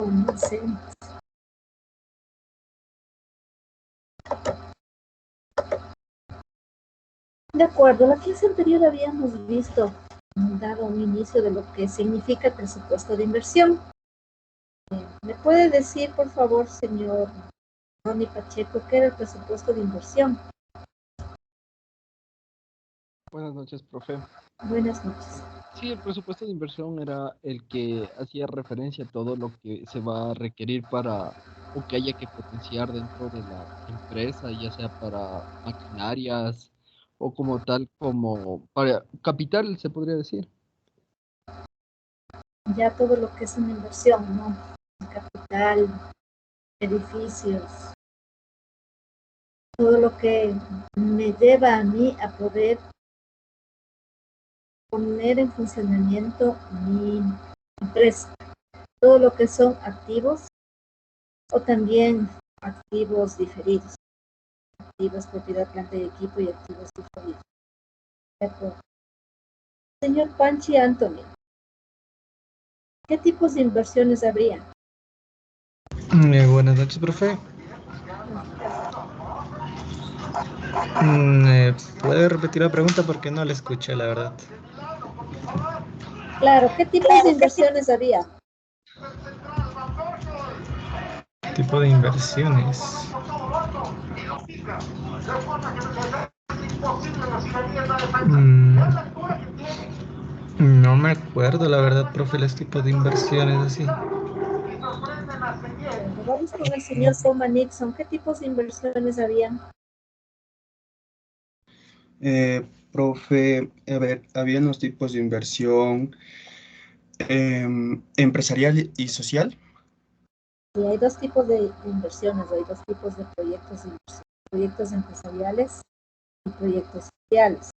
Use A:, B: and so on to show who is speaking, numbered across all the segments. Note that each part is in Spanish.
A: Comencemos. De acuerdo, la clase anterior habíamos visto, dado un inicio de lo que significa el presupuesto de inversión. ¿Me puede decir, por favor, señor Ronnie Pacheco, qué era el presupuesto de inversión?
B: Buenas noches, profe.
A: Buenas noches.
B: Sí, el presupuesto de inversión era el que hacía referencia a todo lo que se va a requerir para o que haya que potenciar dentro de la empresa, ya sea para maquinarias o como tal, como para capital, se podría decir.
A: Ya todo lo que es una inversión, ¿no? Capital, edificios, todo lo que me lleva a mí a poder poner en funcionamiento mi empresa. Todo lo que son activos o también activos diferidos. Activos, propiedad, planta y equipo y activos diferidos. De acuerdo. Señor Panchi Anthony, ¿qué tipos de inversiones habría?
C: Buenas noches, profe. ¿Puede repetir la pregunta porque no la escuché, la verdad?
A: Claro, ¿qué tipos de inversiones había?
C: Tipo de inversiones. No me acuerdo, la verdad, profe, los tipos de inversiones así.
A: Vamos con el señor Thomas Nixon. ¿Qué tipos de inversiones habían?
D: Profe, a ver, había unos tipos de inversión empresarial y social.
A: Sí, hay dos tipos de inversiones, hay dos tipos de proyectos de inversión. Proyectos empresariales y proyectos sociales.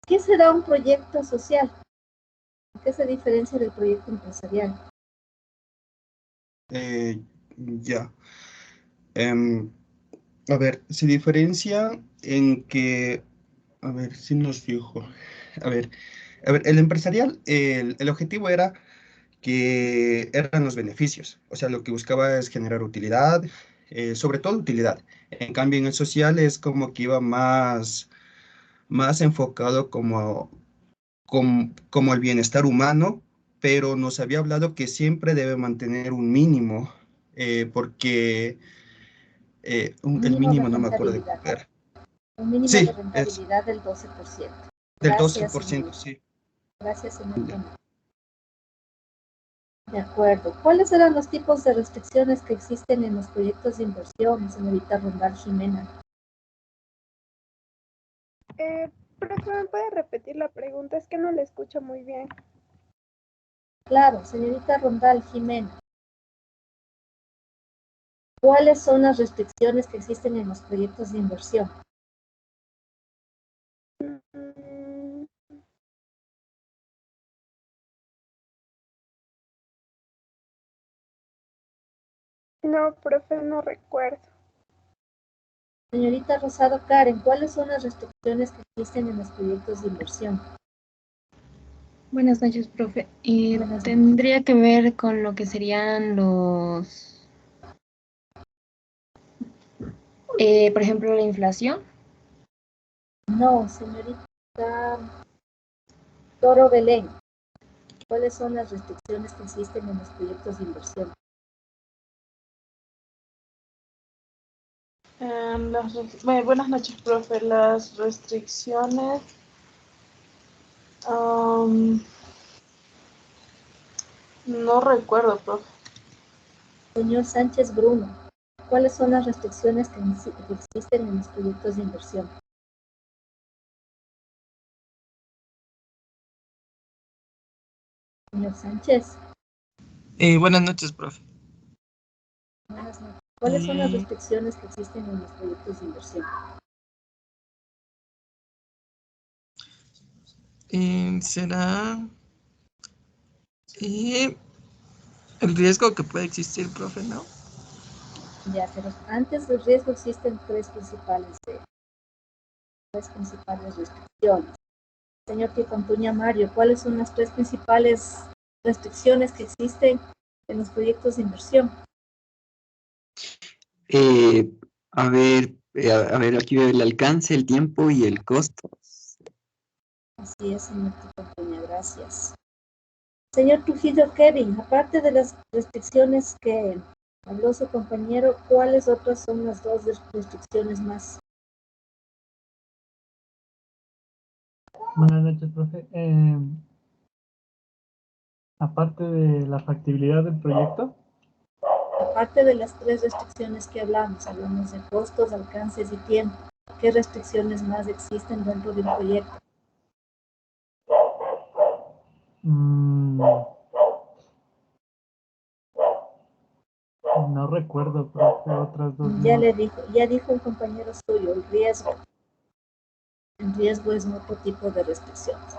A: ¿Qué será un proyecto social? ¿Qué se diferencia del proyecto empresarial?
D: Ya. Em, a ver, se diferencia en que, a ver, si nos dijo, a ver, el empresarial, el objetivo era que eran los beneficios, o sea, lo que buscaba es generar utilidad, sobre todo utilidad. En cambio, en el social es como que iba más enfocado como el bienestar humano, pero nos había hablado que siempre debe mantener un mínimo, porque
A: Un
D: el
A: mínimo de
D: mínimo no me acuerdo de
A: rentabilidad.
D: cuál era.
A: Un mínimo de
D: Sí, es
A: rentabilidad del 12%.
D: del doce
A: Gracias,
D: por
A: señor.
D: ciento, sí.
A: Gracias, señor
D: Ya.
A: Tomás. De acuerdo. ¿Cuáles eran los tipos de restricciones que existen en los proyectos de inversión, señorita Rondal Jimena?
E: Profe, ¿me puede repetir la pregunta? Es que no la escucho muy bien.
A: Claro, señorita Rondal Jimena. ¿Cuáles son las restricciones que existen en los proyectos de inversión?
E: Mm, No, profe, no recuerdo.
A: Señorita Rosado Karen, ¿cuáles son las restricciones que existen en los proyectos de inversión?
F: Buenas noches, profe.
A: Buenas noches.
F: Tendría que ver con lo que serían los, por ejemplo, la inflación.
A: No, señorita Toro Belén, ¿cuáles son las restricciones que existen en los proyectos de inversión?
G: Buenas noches, profe. Las restricciones. No recuerdo, profe.
A: Señor Sánchez Bruno, ¿cuáles son las restricciones que existen en los proyectos de inversión? Señor Sánchez,
C: Buenas noches, profe.
A: buenas noches. ¿Cuáles son las restricciones que existen en los proyectos de inversión?
C: ¿Será el riesgo que puede existir, profe, no?
A: Ya, pero antes del riesgo existen tres principales restricciones. Señor Tito Antuña Mario, ¿cuáles son las tres principales restricciones que existen en los proyectos de inversión.
H: A ver, aquí veo el alcance, el tiempo y el costo.
A: Así es, señor Compañía, gracias. Señor Trujillo Kevin, aparte de las restricciones que habló su compañero, ¿cuáles otras son las dos restricciones más?
I: Buenas noches, profe. Aparte de la factibilidad del proyecto,
A: Aparte de las tres restricciones que hablamos de costos, alcances y tiempo, ¿qué restricciones más existen dentro de un proyecto?
I: no recuerdo, profe, otras dos
A: Ya
I: no.
A: ya dijo un compañero suyo, el riesgo. El riesgo es otro tipo de restricciones.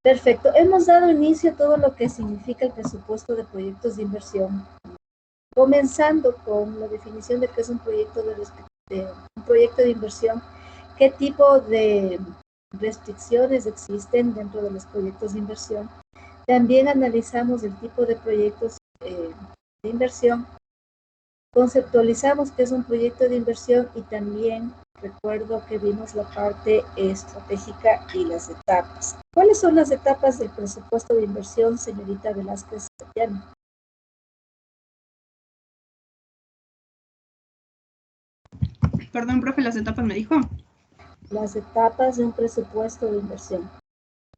A: Perfecto, hemos dado inicio a todo lo que significa el presupuesto de proyectos de inversión, comenzando con la definición de qué es un proyecto de inversión, qué tipo de restricciones existen dentro de los proyectos de inversión. También analizamos el tipo de proyectos de inversión, conceptualizamos qué es un proyecto de inversión y también recuerdo que vimos la parte estratégica y las etapas. ¿Cuáles son las etapas del presupuesto de inversión, señorita Velázquez Setiano?
J: Perdón, profe, las etapas me dijo.
A: Las etapas de un presupuesto de inversión.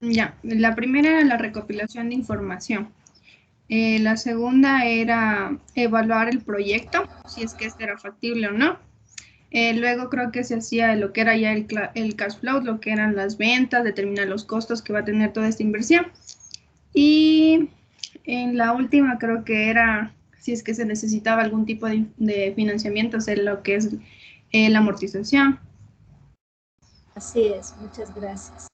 J: Ya, la primera era la recopilación de información. La segunda era evaluar el proyecto, si es que este era factible o no. Luego creo que se hacía lo que era ya el cash flow, lo que eran las ventas, determinar los costos que va a tener toda esta inversión. Y en la última creo que era si es que se necesitaba algún tipo de financiamiento, hacer lo que es la amortización.
A: Así es, muchas gracias.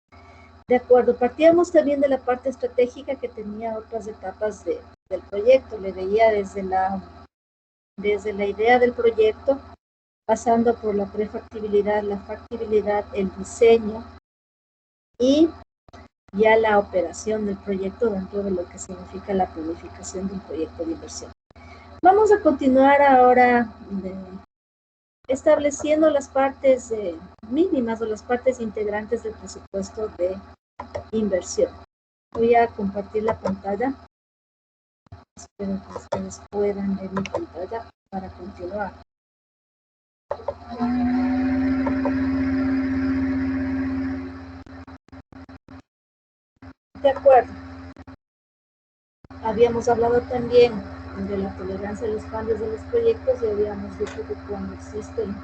A: De acuerdo, partíamos también de la parte estratégica que tenía otras etapas del proyecto. Le veía desde la idea del proyecto, pasando por la prefactibilidad, la factibilidad, el diseño y ya la operación del proyecto dentro de lo que significa la planificación de un proyecto de inversión. Vamos a continuar ahora estableciendo las partes mínimas o las partes integrantes del presupuesto de inversión. Voy a compartir la pantalla. Espero que ustedes puedan ver mi pantalla para continuar. De acuerdo. Habíamos hablado también de la tolerancia a los cambios de los proyectos y habíamos dicho que cuando existen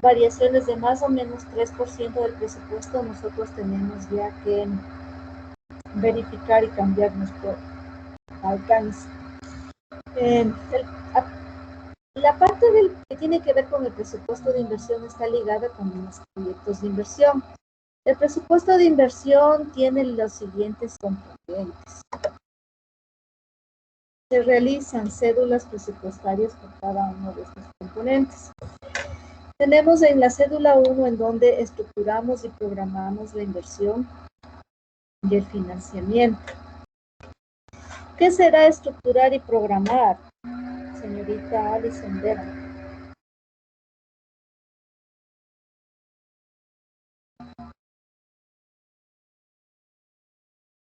A: variaciones de más o menos 3% del presupuesto, nosotros tenemos ya que verificar y cambiar nuestro alcance. La parte que tiene que ver con el presupuesto de inversión está ligada con los proyectos de inversión. El presupuesto de inversión tiene los siguientes componentes. Se realizan cédulas presupuestarias por cada uno de estos componentes. Tenemos en la cédula 1 en donde estructuramos y programamos la inversión y el financiamiento. ¿Qué será estructurar y programar, señorita Alison Vera?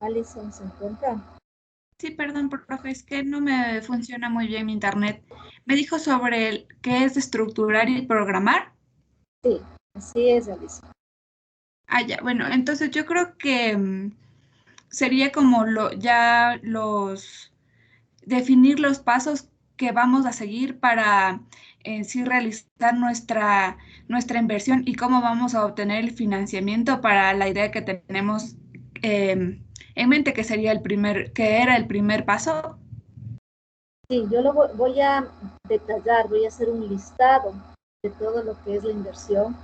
A: Alison, ¿se encuentra?
K: Sí, perdón, profe, es que no me funciona muy bien mi internet. Me dijo sobre qué es estructurar y programar.
A: Sí, así es, Alison.
K: Ah, ya, bueno, entonces yo creo que sería como definir los pasos que vamos a seguir para sí realizar nuestra inversión y cómo vamos a obtener el financiamiento para la idea que tenemos en mente, que era el primer paso.
A: Sí, yo lo voy a detallar, voy a hacer un listado de todo lo que es la inversión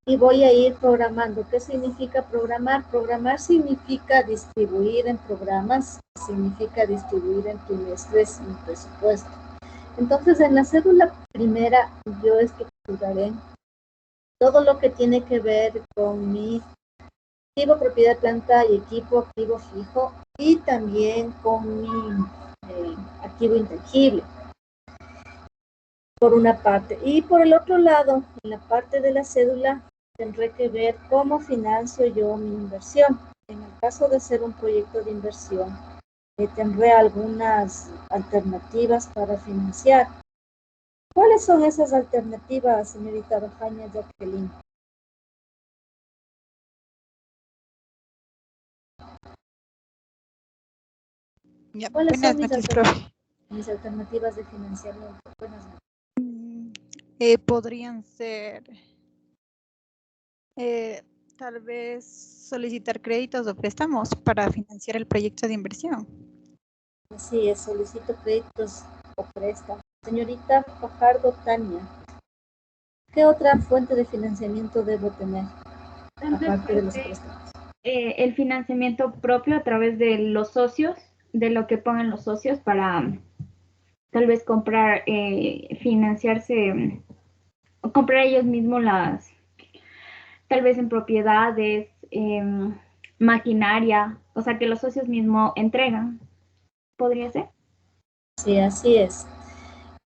A: y voy a ir programando. ¿Qué significa programar? Programar significa distribuir en programas, significa distribuir en trimestres y presupuesto. Entonces, en la cédula primera, yo estructuraré todo lo que tiene que ver con mi activo, propiedad, planta y equipo, activo fijo, y también con mi activo intangible, por una parte. Y por el otro lado, en la parte de la cédula, tendré que ver cómo financio yo mi inversión. En el caso de hacer un proyecto de inversión, tendré algunas alternativas para financiar. ¿Cuáles son esas alternativas, señorita Rojaña Jacqueline?
L: Ya,
A: ¿Cuáles
L: buenas
A: son
L: noches, profe.
A: mis alternativas de financiamiento? Buenas noches.
L: Podrían ser tal vez solicitar créditos o préstamos para financiar el proyecto de inversión.
A: Así es, solicito créditos o préstamos. Señorita Fajardo Tania, ¿qué otra fuente de financiamiento debo tener, aparte de los préstamos?
M: El financiamiento propio a través de los socios, de lo que pongan los socios para tal vez comprar, financiarse, comprar ellos mismos tal vez en propiedades, maquinaria, o sea que los socios mismos entregan. ¿Podría ser?
A: Sí, así es.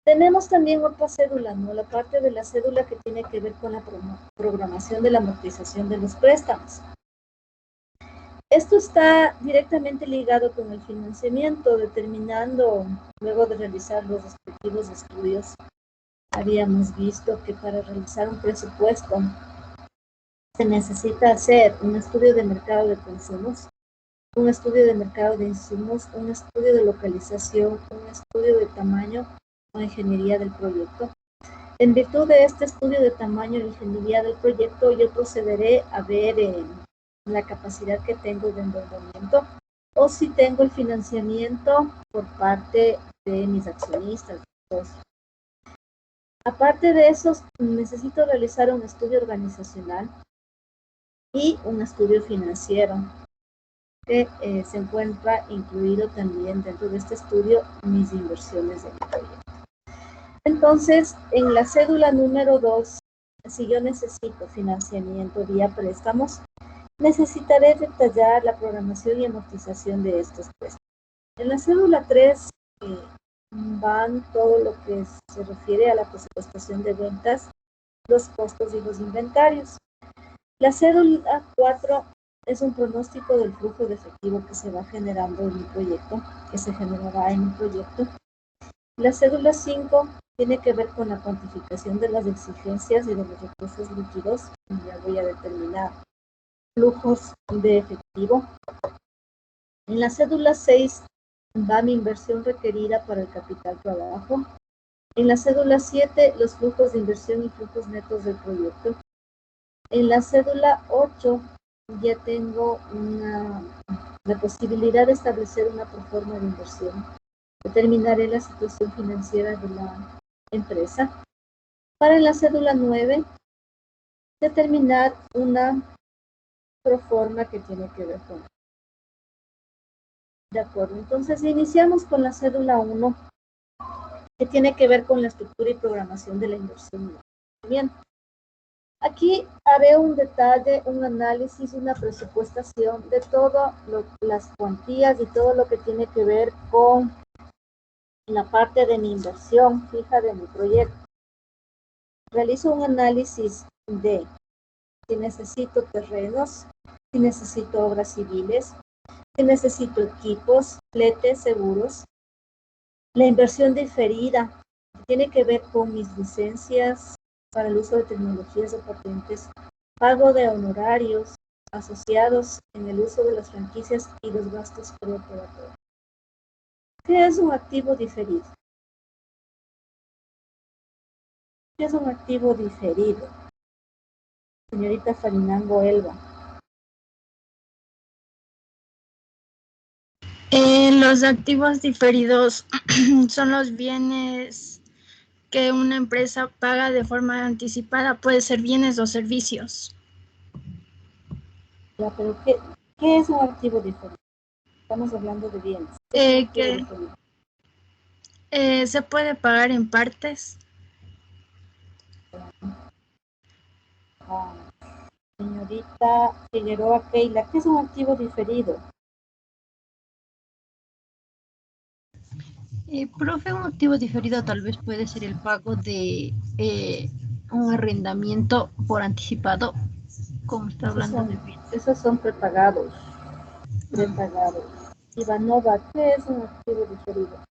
A: Tenemos también otra cédula, ¿no? La parte de la cédula que tiene que ver con la programación de la amortización de los préstamos. Esto está directamente ligado con el financiamiento, determinando, luego de realizar los respectivos estudios, habíamos visto que para realizar un presupuesto se necesita hacer un estudio de mercado de consumos, un estudio de mercado de insumos, un estudio de localización, un estudio de tamaño o ingeniería del proyecto. En virtud de este estudio de tamaño e ingeniería del proyecto, yo procederé a ver la capacidad que tengo de endeudamiento o si tengo el financiamiento por parte de mis accionistas. Aparte de eso, necesito realizar un estudio organizacional y un estudio financiero que se encuentra incluido también dentro de este estudio mis inversiones en el proyecto. Entonces, en la cédula número 2, si yo necesito financiamiento vía préstamos, necesitaré detallar la programación y amortización de estos préstamos. En la cédula 3 van todo lo que se refiere a la presupuestación de ventas, los costos y los inventarios. La cédula 4 es un pronóstico del flujo de efectivo que se va generando en mi proyecto, que se generará en mi proyecto. La cédula 5 tiene que ver con la cuantificación de las exigencias y de los recursos líquidos. Ya voy a determinar flujos de efectivo. En la cédula 6 va mi inversión requerida para el capital trabajo. En la cédula 7, los flujos de inversión y flujos netos del proyecto. En la cédula 8 ya tengo la posibilidad de establecer una proforma de inversión. Determinaré la situación financiera de la empresa. Para la cédula 9, determinar una proforma que tiene que ver con. De acuerdo, entonces iniciamos con la cédula 1, que tiene que ver con la estructura y programación de la inversión. Bien, aquí haré un detalle, un análisis, una presupuestación de todas las cuantías y todo lo que tiene que ver con la parte de mi inversión fija de mi proyecto. Realizo un análisis de si necesito terrenos, si necesito obras civiles, si necesito equipos, fletes, seguros. La inversión diferida tiene que ver con mis licencias para el uso de tecnologías o patentes, pago de honorarios asociados en el uso de las franquicias y los gastos preoperatorios. ¿Qué es un activo diferido? ¿Qué es un activo diferido? Señorita Farinango Elba.
N: Los activos diferidos son los bienes que una empresa paga de forma anticipada, puede ser bienes o servicios.
A: Ya, pero ¿qué es un activo diferido? Estamos hablando de bienes.
N: Se puede pagar en partes.
A: Señorita Figueroa Keila, ¿qué es un activo diferido?
O: Profe, un activo diferido tal vez puede ser el pago de un arrendamiento por anticipado, como está hablando de bien.
A: Esos son prepagados. Prepagados. Ivanova, ¿qué es un activo diferido?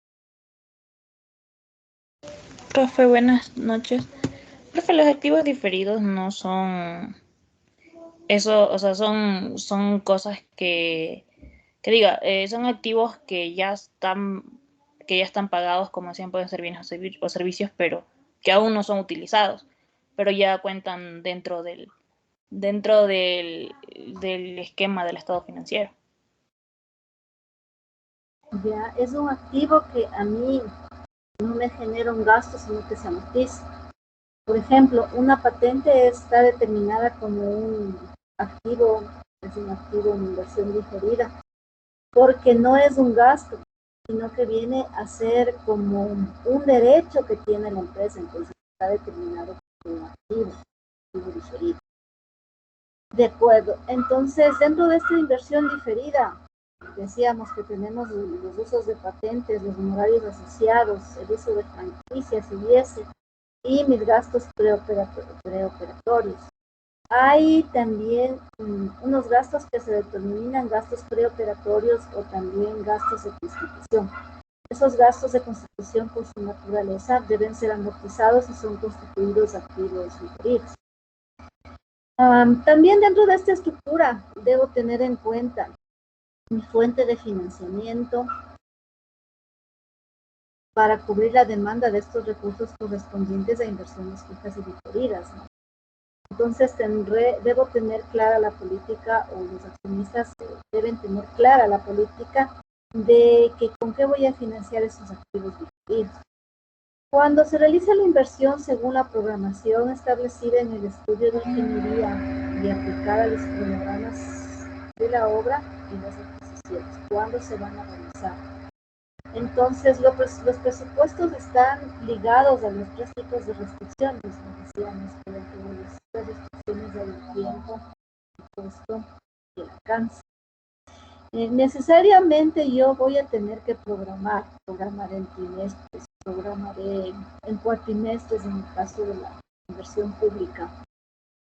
P: Profe, buenas noches. Profe, los activos diferidos no son eso, o sea, son cosas que diga, son activos que ya están pagados, como decían, pueden ser bienes o servicios, pero que aún no son utilizados, pero ya cuentan dentro del esquema del estado financiero.
A: Ya, es un activo que a mí no me genera un gasto, sino que se amortiza. Por ejemplo, una patente está determinada como un activo, es un activo, una inversión diferida, porque no es un gasto, sino que viene a ser como un derecho que tiene la empresa, entonces está determinado como un activo diferido. De acuerdo, entonces dentro de esta inversión diferida, decíamos que tenemos los usos de patentes, los honorarios asociados, el uso de franquicias y mis gastos preoperatorios. Hay también unos gastos que se determinan gastos preoperatorios o también gastos de constitución. Esos gastos de constitución por su naturaleza deben ser amortizados y son constituidos activos diferidos. También dentro de esta estructura debo tener en cuenta mi fuente de financiamiento para cubrir la demanda de estos recursos correspondientes a inversiones fijas y diferidas, ¿no? Entonces debo tener clara la política, o los accionistas deben tener clara la política de que con qué voy a financiar esos activos diferidos. Cuando se realiza la inversión según la programación establecida en el estudio de ingeniería y aplicada a los cronogramas de la obra y las adquisiciones, ¿cuándo se van a realizar? Entonces, los presupuestos están ligados a los 3 tipos de restricciones, como decíamos, las restricciones del tiempo, el costo y el alcance. Necesariamente yo voy a tener que programar en trimestres, programaré en cuatrimestres en el caso de la inversión pública,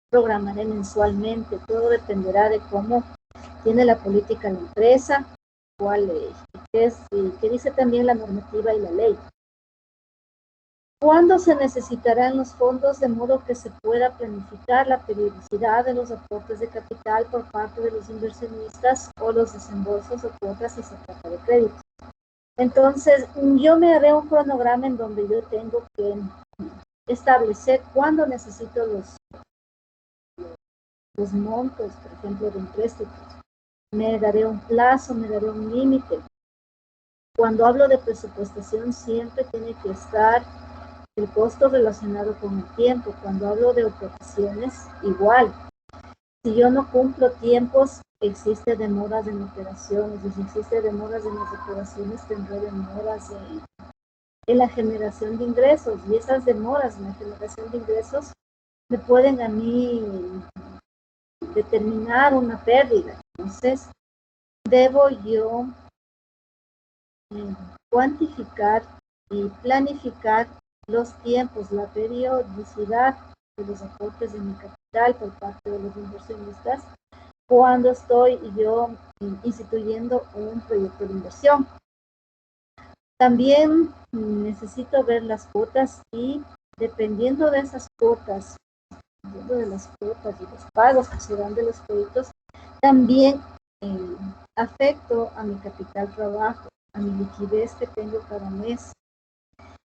A: programaré mensualmente, todo dependerá de cómo tiene la política la empresa, cuál es, que dice también la normativa y la ley. ¿Cuándo se necesitarán los fondos de modo que se pueda planificar la periodicidad de los aportes de capital por parte de los inversionistas o los desembolsos o cuotas si se trata de créditos? Entonces, yo me haré un cronograma en donde yo tengo que establecer cuándo necesito los montos, por ejemplo, de empréstitos. Me daré un plazo, me daré un límite. Cuando hablo de presupuestación siempre tiene que estar el costo relacionado con el tiempo. Cuando hablo de operaciones, igual. Si yo no cumplo tiempos, existe demoras en operaciones. Y si existe demoras en las operaciones, tendré demoras en la generación de ingresos. Y esas demoras en la generación de ingresos me pueden a mí determinar una pérdida. Entonces, debo yo cuantificar y planificar los tiempos, la periodicidad de los aportes de mi capital por parte de los inversionistas cuando estoy yo instituyendo un proyecto de inversión. También necesito ver las cuotas y dependiendo de esas cuotas, dependiendo de las cuotas y los pagos que se dan de los proyectos, también afecto a mi capital trabajo, a mi liquidez que tengo cada mes.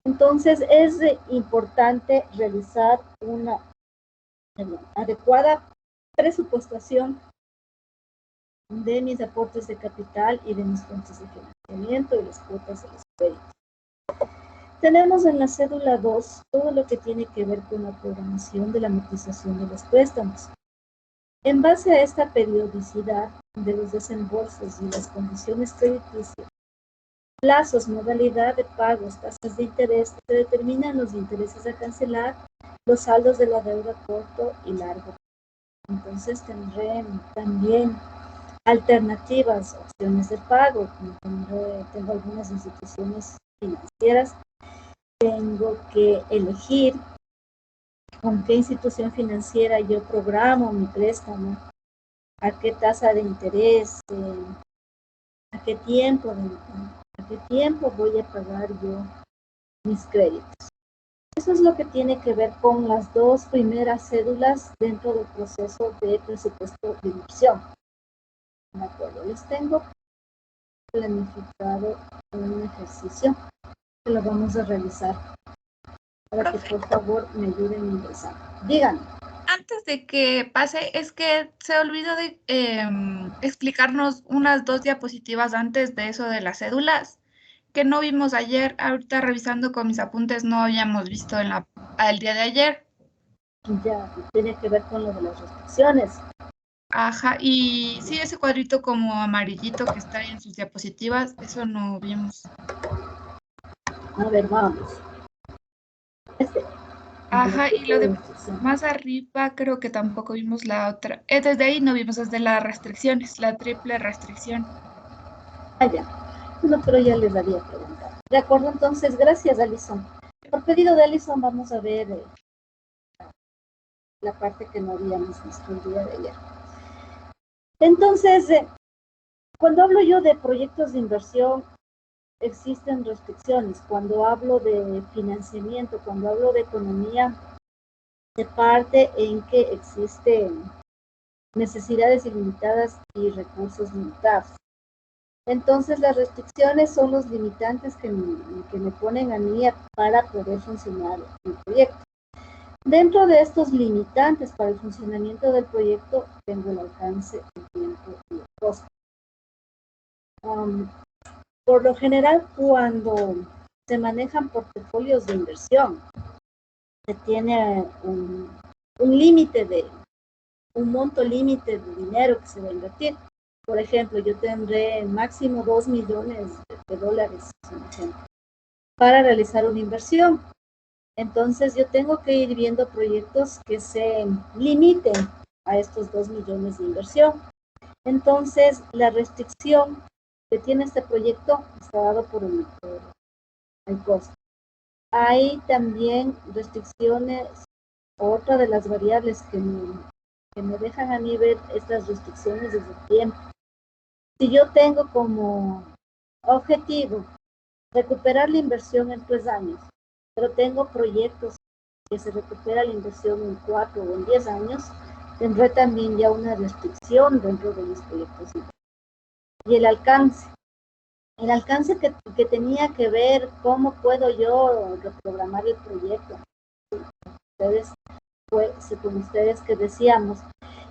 A: Entonces es importante realizar una adecuada presupuestación de mis aportes de capital y de mis fuentes de financiamiento y las cuotas de los créditos. Tenemos en la cédula 2 todo lo que tiene que ver con la programación de la amortización de los préstamos. En base a esta periodicidad de los desembolsos y las condiciones crediticias, plazos, modalidad de pagos, tasas de interés, se determinan los intereses a cancelar, los saldos de la deuda corto y largo. Entonces tendré también alternativas, opciones de pago. Tengo algunas instituciones financieras. Tengo que elegir con qué institución financiera yo programo mi préstamo, a qué tasa de interés, a qué tiempo voy a pagar yo mis créditos. Eso es lo que tiene que ver con las dos primeras cédulas dentro del proceso de presupuesto de inversión. ¿De acuerdo? Les tengo planificado un ejercicio que lo vamos a realizar para que por favor me ayuden a ingresar. Díganme.
K: Antes de que pase, es que se olvidó de explicarnos unas 2 diapositivas antes de eso de las cédulas, que no vimos ayer. Ahorita revisando con mis apuntes no habíamos visto el día de ayer.
A: Ya, tiene que ver con lo de las restricciones.
K: Ajá, y sí, ese cuadrito como amarillito que está ahí en sus diapositivas, eso no vimos.
A: A ver, vamos.
K: Ajá, y lo de más arriba creo que tampoco vimos la otra. Desde ahí no vimos, desde las restricciones, la triple restricción.
A: Ah, ya. No, pero ya les había preguntado. De acuerdo, entonces, gracias, Alison. Por pedido de Alison vamos a ver la parte que no habíamos visto el día de ayer. Entonces, cuando hablo yo de proyectos de inversión, existen restricciones. Cuando hablo de financiamiento, cuando hablo de economía, se parte en que existen necesidades ilimitadas y recursos limitados. Entonces, las restricciones son los limitantes que me ponen a mí para poder funcionar el proyecto. Dentro de estos limitantes para el funcionamiento del proyecto, tengo el alcance, el tiempo y el costo. Por lo general, cuando se manejan portafolios de inversión, se tiene un límite un monto límite de dinero que se va a invertir. Por ejemplo, yo tendré máximo 2 millones de dólares, por ejemplo, para realizar una inversión. Entonces, yo tengo que ir viendo proyectos que se limiten a estos 2 millones de inversión. Entonces, la restricción que tiene este proyecto está dado por el costo. Hay también restricciones, otra de las variables que me dejan a mí ver estas restricciones desde el tiempo. Si yo tengo como objetivo recuperar la inversión en 3 años, pero tengo proyectos que se recupera la inversión en 4 o en 10 años, tendré también ya una restricción dentro de mis proyectos. Y el alcance que tenía que ver cómo puedo yo reprogramar el proyecto. Con ustedes que decíamos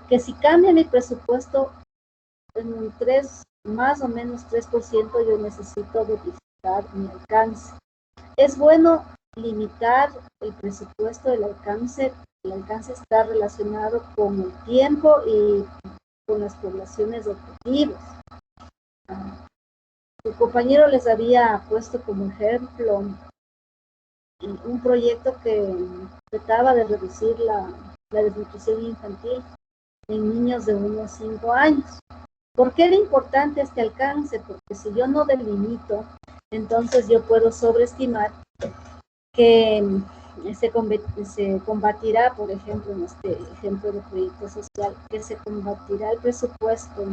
A: que si cambia mi presupuesto en más o menos 3%, yo necesito verificar mi alcance. Es bueno limitar el presupuesto del alcance. El alcance está relacionado con el tiempo y con las poblaciones objetivos. El compañero les había puesto como ejemplo un proyecto que trataba de reducir la desnutrición infantil en niños de 1 a 5 años. ¿Por qué era importante este alcance? Porque si yo no delimito, entonces yo puedo sobreestimar que se combatirá, por ejemplo, en este ejemplo de proyecto social, que se combatirá el presupuesto,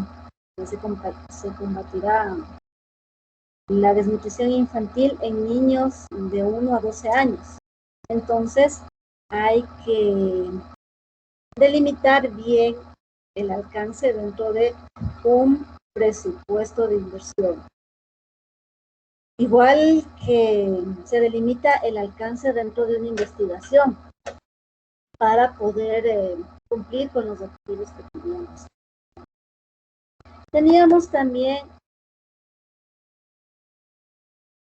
A: que se combatirá la desnutrición infantil en niños de 1 a 12 años. Entonces, hay que delimitar bien el alcance dentro de un presupuesto de inversión. Igual que se delimita el alcance dentro de una investigación para poder cumplir con los objetivos que teníamos. Teníamos también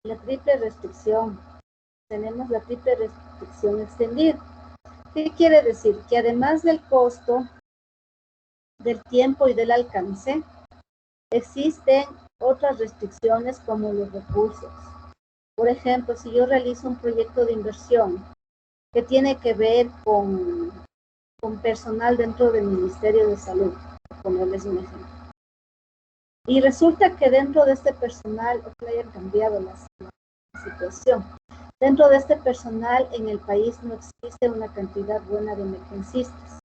A: la triple restricción. Tenemos la triple restricción extendida. ¿Qué quiere decir? Que además del costo, del tiempo y del alcance, existen otras restricciones como los recursos. Por ejemplo, si yo realizo un proyecto de inversión que tiene que ver con con personal dentro del Ministerio de Salud, por ponerles un ejemplo. Y resulta que dentro de este personal, ojalá hayan cambiado la situación, dentro de este personal en el país no existe una cantidad buena de emergencistas.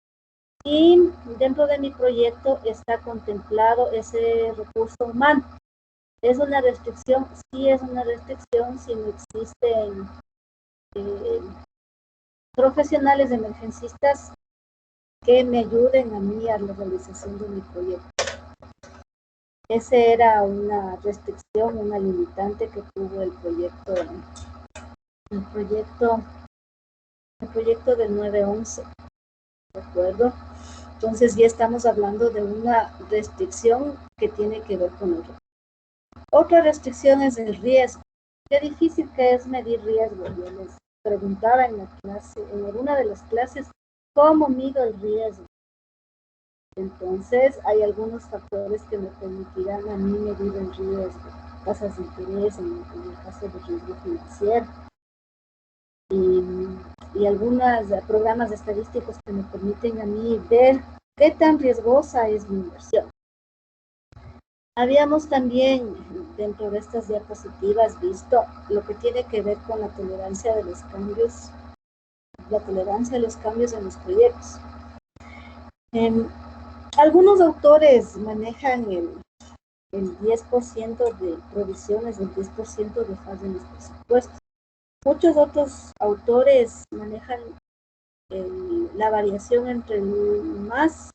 A: Y dentro de mi proyecto está contemplado ese recurso humano. ¿Es una restricción? Sí, es una restricción si no existen profesionales emergencistas que me ayuden a mí a la realización de mi proyecto. Esa era una restricción, una limitante que tuvo el proyecto del 911, ¿de acuerdo? Entonces ya estamos hablando de una restricción que tiene que ver con el riesgo. Otra restricción es el riesgo. Qué difícil que es medir riesgo. Yo les preguntaba en la clase, en alguna de las clases, ¿cómo mido el riesgo? Entonces, hay algunos factores que me permitirán a mí medir el riesgo. Tasas de interés, en el caso de riesgo financiero. Y algunos programas estadísticos que me permiten a mí ver qué tan riesgosa es mi inversión. Habíamos también, dentro de estas diapositivas, visto lo que tiene que ver con la tolerancia de los cambios, en los proyectos. Algunos autores manejan el 10% de provisiones, el 10% de fase en los presupuestos. Muchos otros autores manejan la variación entre el más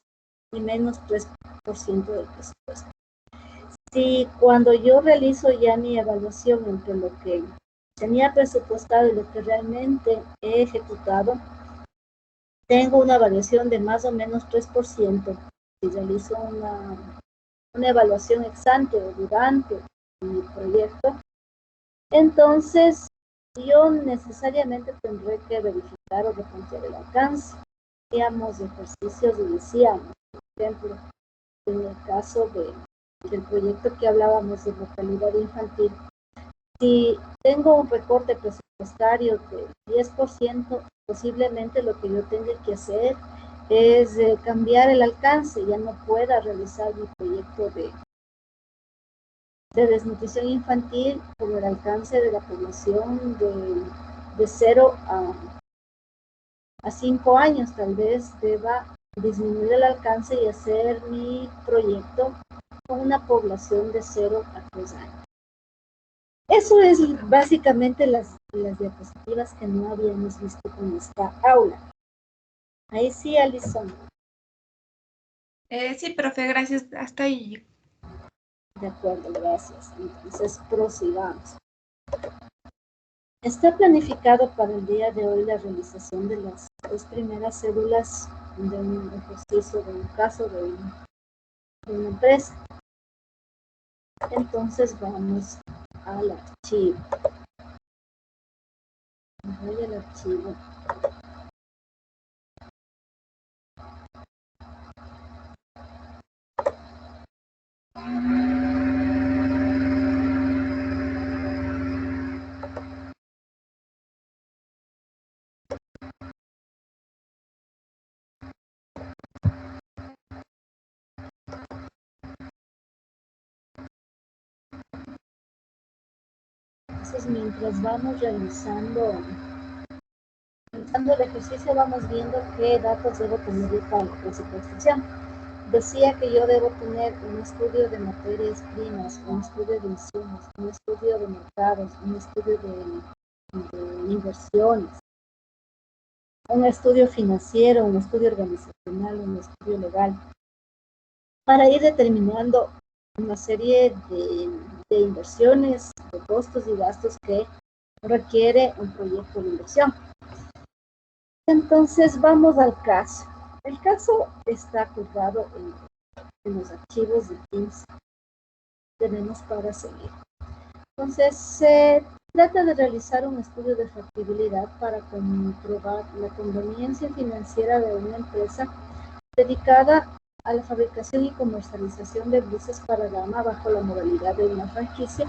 A: y menos 3% del presupuesto. Si cuando yo realizo ya mi evaluación entre lo que tenía presupuestado y lo que realmente he ejecutado, tengo una variación de más o menos 3%. Si realizo una evaluación ex ante o durante mi proyecto, entonces yo necesariamente tendré que verificar o replantear el alcance. Hacíamos ejercicios y decíamos, por ejemplo, en el caso del proyecto que hablábamos de mortalidad infantil, si tengo un recorte presupuestario del 10%, posiblemente lo que yo tenga que hacer es cambiar el alcance, ya no pueda realizar mi proyecto de desnutrición infantil por el alcance de la población de 0 a 5 años. Tal vez deba disminuir el alcance y hacer mi proyecto con una población de 0 a 3 años. Eso es básicamente las diapositivas que no habíamos visto con esta aula. Ahí sí, Alison.
K: Sí, profe, gracias. Hasta ahí.
A: De acuerdo, gracias. Entonces, prosigamos. Está planificado para el día de hoy la realización de las 2 primeras cédulas de un ejercicio, de un caso de una empresa. Entonces, vamos al archivo. Voy al archivo. Entonces, mientras vamos realizando el ejercicio, vamos viendo qué datos debo tener para la presupuestación. Decía que yo debo tener un estudio de materias primas, un estudio de insumos, un estudio de mercados, un estudio de inversiones, un estudio financiero, un estudio organizacional, un estudio legal, para ir determinando una serie de inversiones, de costos y gastos que requiere un proyecto de inversión. Entonces vamos al caso. El caso está colgado en los archivos de Teams. Tenemos para seguir. Entonces se trata de realizar un estudio de factibilidad para comprobar la conveniencia financiera de una empresa dedicada a la fabricación y comercialización de blusas para dama bajo la modalidad de una franquicia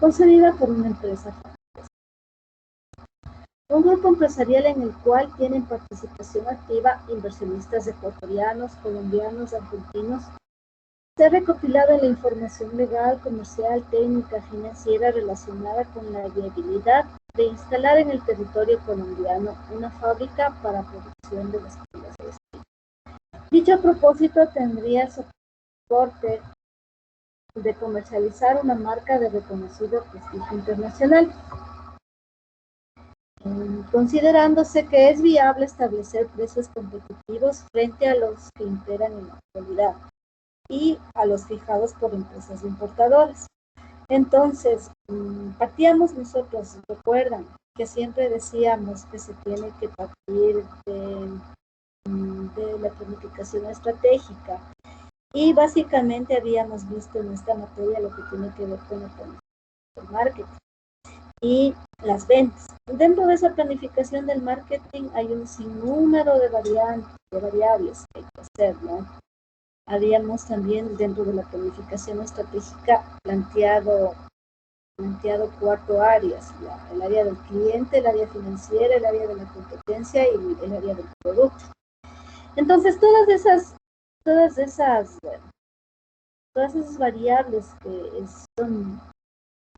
A: concedida por una empresa francesa. Un grupo empresarial en el cual tienen participación activa inversionistas ecuatorianos, colombianos, argentinos. Se ha recopilado la información legal, comercial, técnica, financiera relacionada con la viabilidad de instalar en el territorio colombiano una fábrica para producción de las pilas de estilo. Dicho propósito tendría soporte de comercializar una marca de reconocido prestigio internacional, considerándose que es viable establecer precios competitivos frente a los que imperan en la actualidad y a los fijados por empresas importadoras. Entonces, partíamos nosotros, recuerdan que siempre decíamos que se tiene que partir de la planificación estratégica, y básicamente habíamos visto en esta materia lo que tiene que ver con el marketing y las ventas. Dentro de esa planificación del marketing hay un sinnúmero de variables que hay que hacer, ¿no? Habíamos también dentro de la planificación estratégica planteado 4 áreas, el área del cliente, el área financiera, el área de la competencia y el área del producto. Entonces todas esas variables que son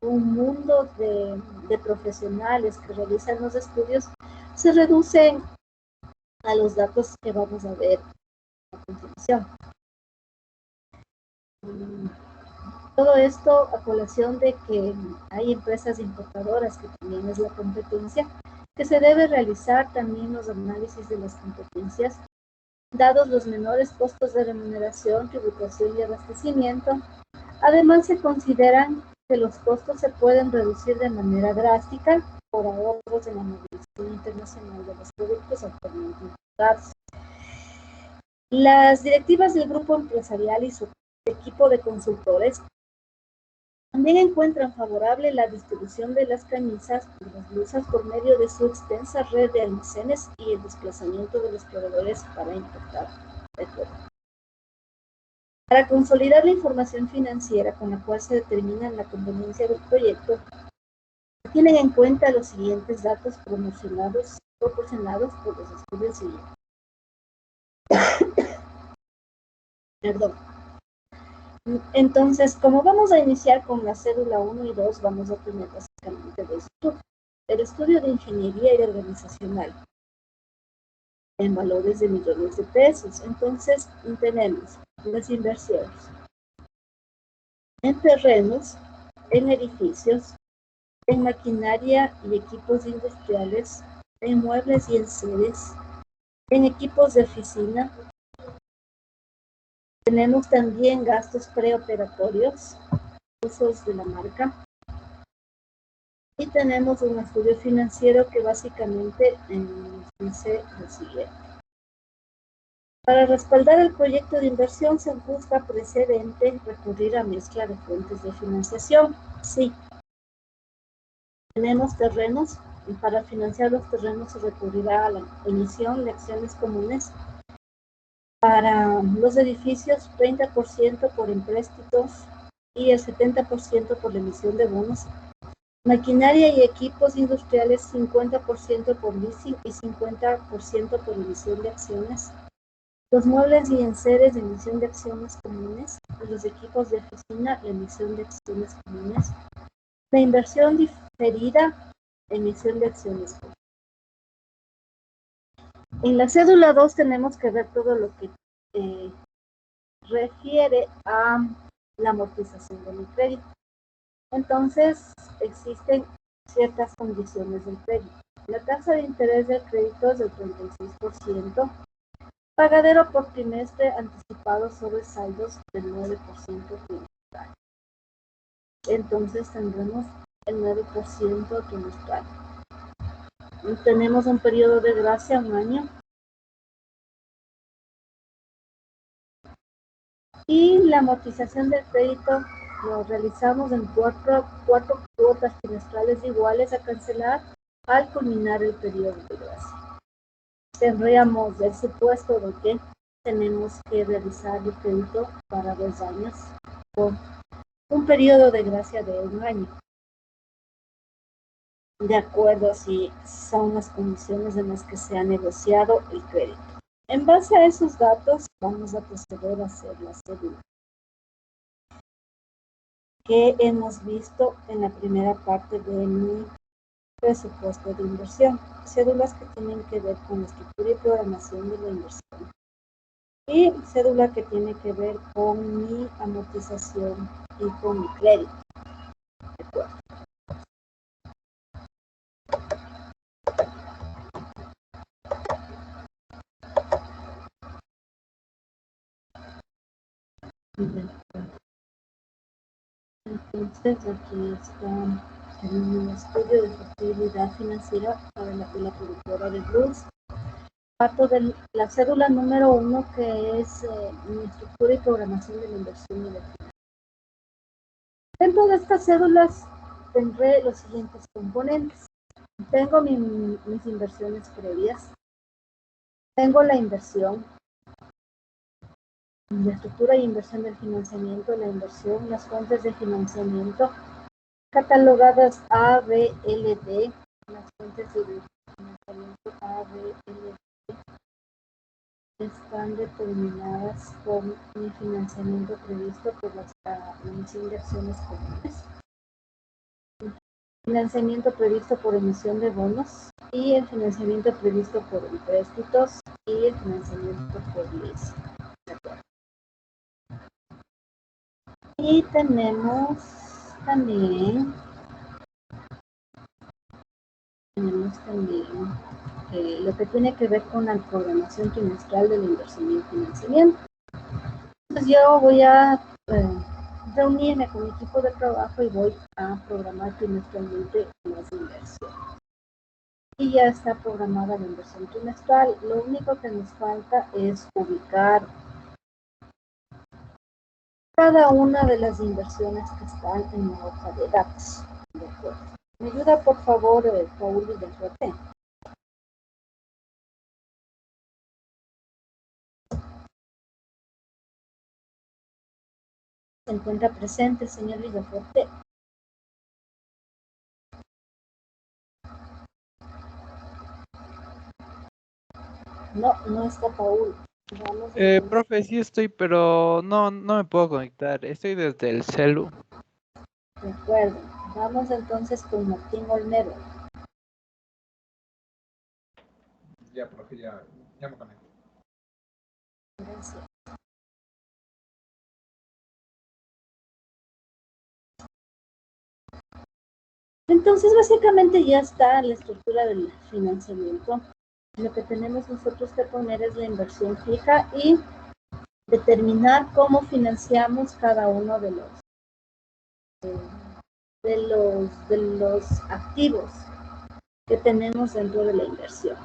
A: un mundo de profesionales que realizan los estudios se reducen a los datos que vamos a ver a continuación. Todo esto a colación de que hay empresas importadoras, que también es la competencia, que se debe realizar también los análisis de las competencias, dados los menores costos de remuneración, tributación y abastecimiento. Además, se consideran que los costos se pueden reducir de manera drástica por ahorros en la movilización internacional de los productos actualmente importados. Las directivas del grupo empresarial y su equipo de consultores también encuentran favorable la distribución de las camisas y las blusas por medio de su extensa red de almacenes y el desplazamiento de los proveedores para importar el producto. Para consolidar la información financiera con la cual se determina la conveniencia del proyecto, tienen en cuenta los siguientes datos proporcionados por los estudios siguientes. Perdón. Entonces, como vamos a iniciar con la cédula 1 y 2, vamos a tener básicamente 2 estudios. El estudio de ingeniería y organizacional en valores de millones de pesos. Entonces, tenemos las inversiones en terrenos, en edificios, en maquinaria y equipos industriales, en muebles y enseres, en equipos de oficina. Tenemos también gastos preoperatorios, usos de la marca. Y tenemos un estudio financiero que básicamente dice lo siguiente. Para respaldar el proyecto de inversión se busca precedente recurrir a mezcla de fuentes de financiación. Sí. Tenemos terrenos y para financiar los terrenos se recurrirá a la emisión de acciones comunes. Para los edificios, 30% por empréstitos y el 70% por la emisión de bonos. Maquinaria y equipos industriales, 50% por leasing y 50% por emisión de acciones. Los muebles y enseres de emisión de acciones comunes. Y los equipos de oficina, la emisión de acciones comunes. La inversión diferida, emisión de acciones comunes. En la cédula 2 tenemos que ver todo lo que refiere a la amortización del crédito. Entonces, existen ciertas condiciones del crédito. La tasa de interés del crédito es del 36%, pagadero por trimestre anticipado sobre saldos del 9% trimestral. Entonces, tendremos el 9% trimestral. Tenemos un periodo de gracia, 1 año. Y la amortización del crédito lo realizamos en cuatro cuotas trimestrales iguales a cancelar al culminar el periodo de gracia. Tendríamos el supuesto de que tenemos que realizar el crédito para 2 años con un periodo de gracia de 1 año. de acuerdo a si son las condiciones en las que se ha negociado el crédito. En base a esos datos, vamos a proceder a hacer la cédula que hemos visto en la primera parte de mi presupuesto de inversión. Cédulas que tienen que ver con la estructura y programación de la inversión. Y cédula que tiene que ver con mi amortización y con mi crédito. De acuerdo. Entonces, aquí está el estudio de factibilidad financiera para la productora de Blues. Parto de la cédula número 1, que es mi estructura y programación de la inversión y la financiación. Dentro de estas cédulas tendré los siguientes componentes. Tengo mis inversiones previas. Tengo la inversión, la estructura y inversión del financiamiento, la inversión, las fuentes de financiamiento, catalogadas A, B, L, D, las fuentes de financiamiento A, B, L, D, están determinadas con mi financiamiento previsto por la emisión de acciones comunes, financiamiento previsto por emisión de bonos y el financiamiento previsto por empréstitos y el financiamiento por leasing. Y tenemos también lo que tiene que ver con la programación trimestral de la inversión y el financiamiento. Entonces yo voy a reunirme con mi equipo de trabajo y voy a programar trimestralmente las inversiones. Y ya está programada la inversión trimestral. Lo único que nos falta es ubicar cada una de las inversiones que están en la hoja de datos. ¿De acuerdo? ¿Me ayuda, por favor, Paul Villafuerte? ¿Se encuentra presente el señor Villafuerte? No, no está Paul. Vamos
Q: Profe, sí estoy, pero no me puedo conectar. Estoy desde el celu.
A: De acuerdo. Vamos entonces con Martín Olmedo.
R: Ya, profe, ya me conecto.
A: Gracias. Entonces, básicamente ya está la estructura del financiamiento. Lo que tenemos nosotros que poner es la inversión fija y determinar cómo financiamos cada uno de los activos que tenemos dentro de la inversión.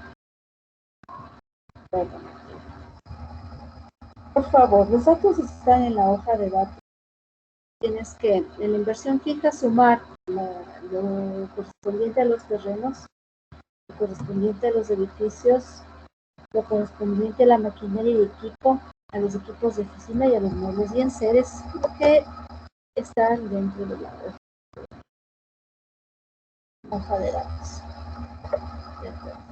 A: Por favor, los datos están en la hoja de datos. Tienes que en la inversión fija sumar lo correspondiente a los terrenos, lo correspondiente a los edificios, lo correspondiente a la maquinaria y equipo, a los equipos de oficina y a los muebles y enseres que están dentro de la hoja de datos. De acuerdo.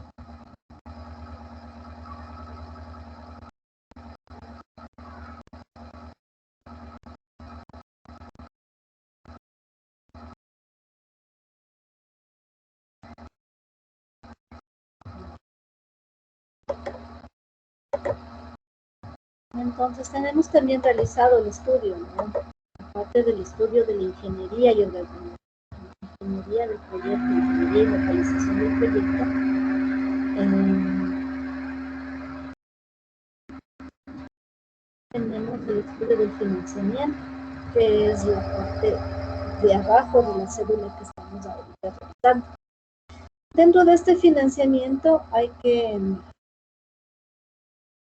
A: Entonces tenemos también realizado el estudio, ¿no? Aparte del estudio de la ingeniería y de la ingeniería del proyecto, ingeniería y localización del proyecto, tenemos el estudio del financiamiento, que es la parte de abajo de la cédula que estamos ahorita realizando. Dentro de este financiamiento hay que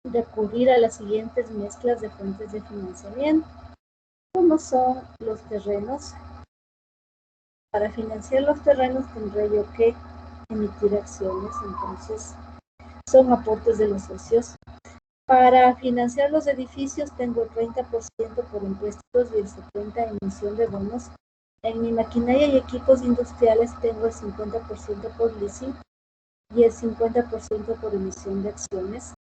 A: recurrir a las siguientes mezclas de fuentes de financiamiento, como son los terrenos. Para financiar los terrenos tendré yo que emitir acciones, entonces son aportes de los socios. Para financiar los edificios tengo el 30% por empréstitos y el 70% emisión de bonos En mi maquinaria y equipos industriales tengo el 50% por leasing y el 50% por emisión de acciones.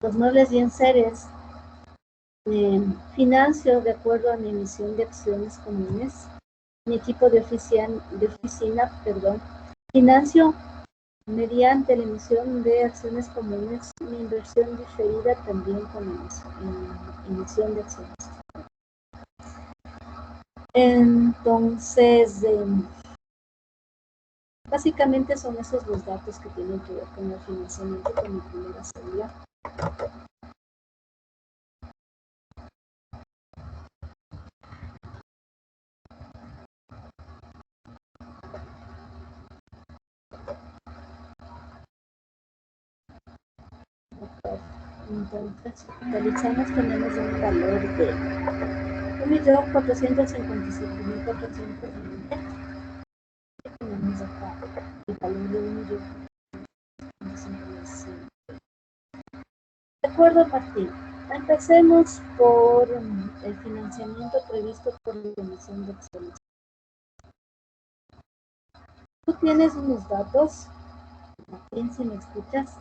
A: Los muebles y enseres financio de acuerdo a mi emisión de acciones comunes. Mi equipo de oficina, financio mediante la emisión de acciones comunes, mi inversión diferida también con emisión de acciones. Entonces, básicamente son esos los datos que tienen que ver con el financiamiento con mi primera cédula. Entonces, realizamos, tenemos un valor de 1.455.420. Tenemos acá el valor de 1.455.000. De acuerdo, Martín. Empecemos por el financiamiento previsto por la emisión de acciones. Tú tienes unos datos, Martín, si me escuchas,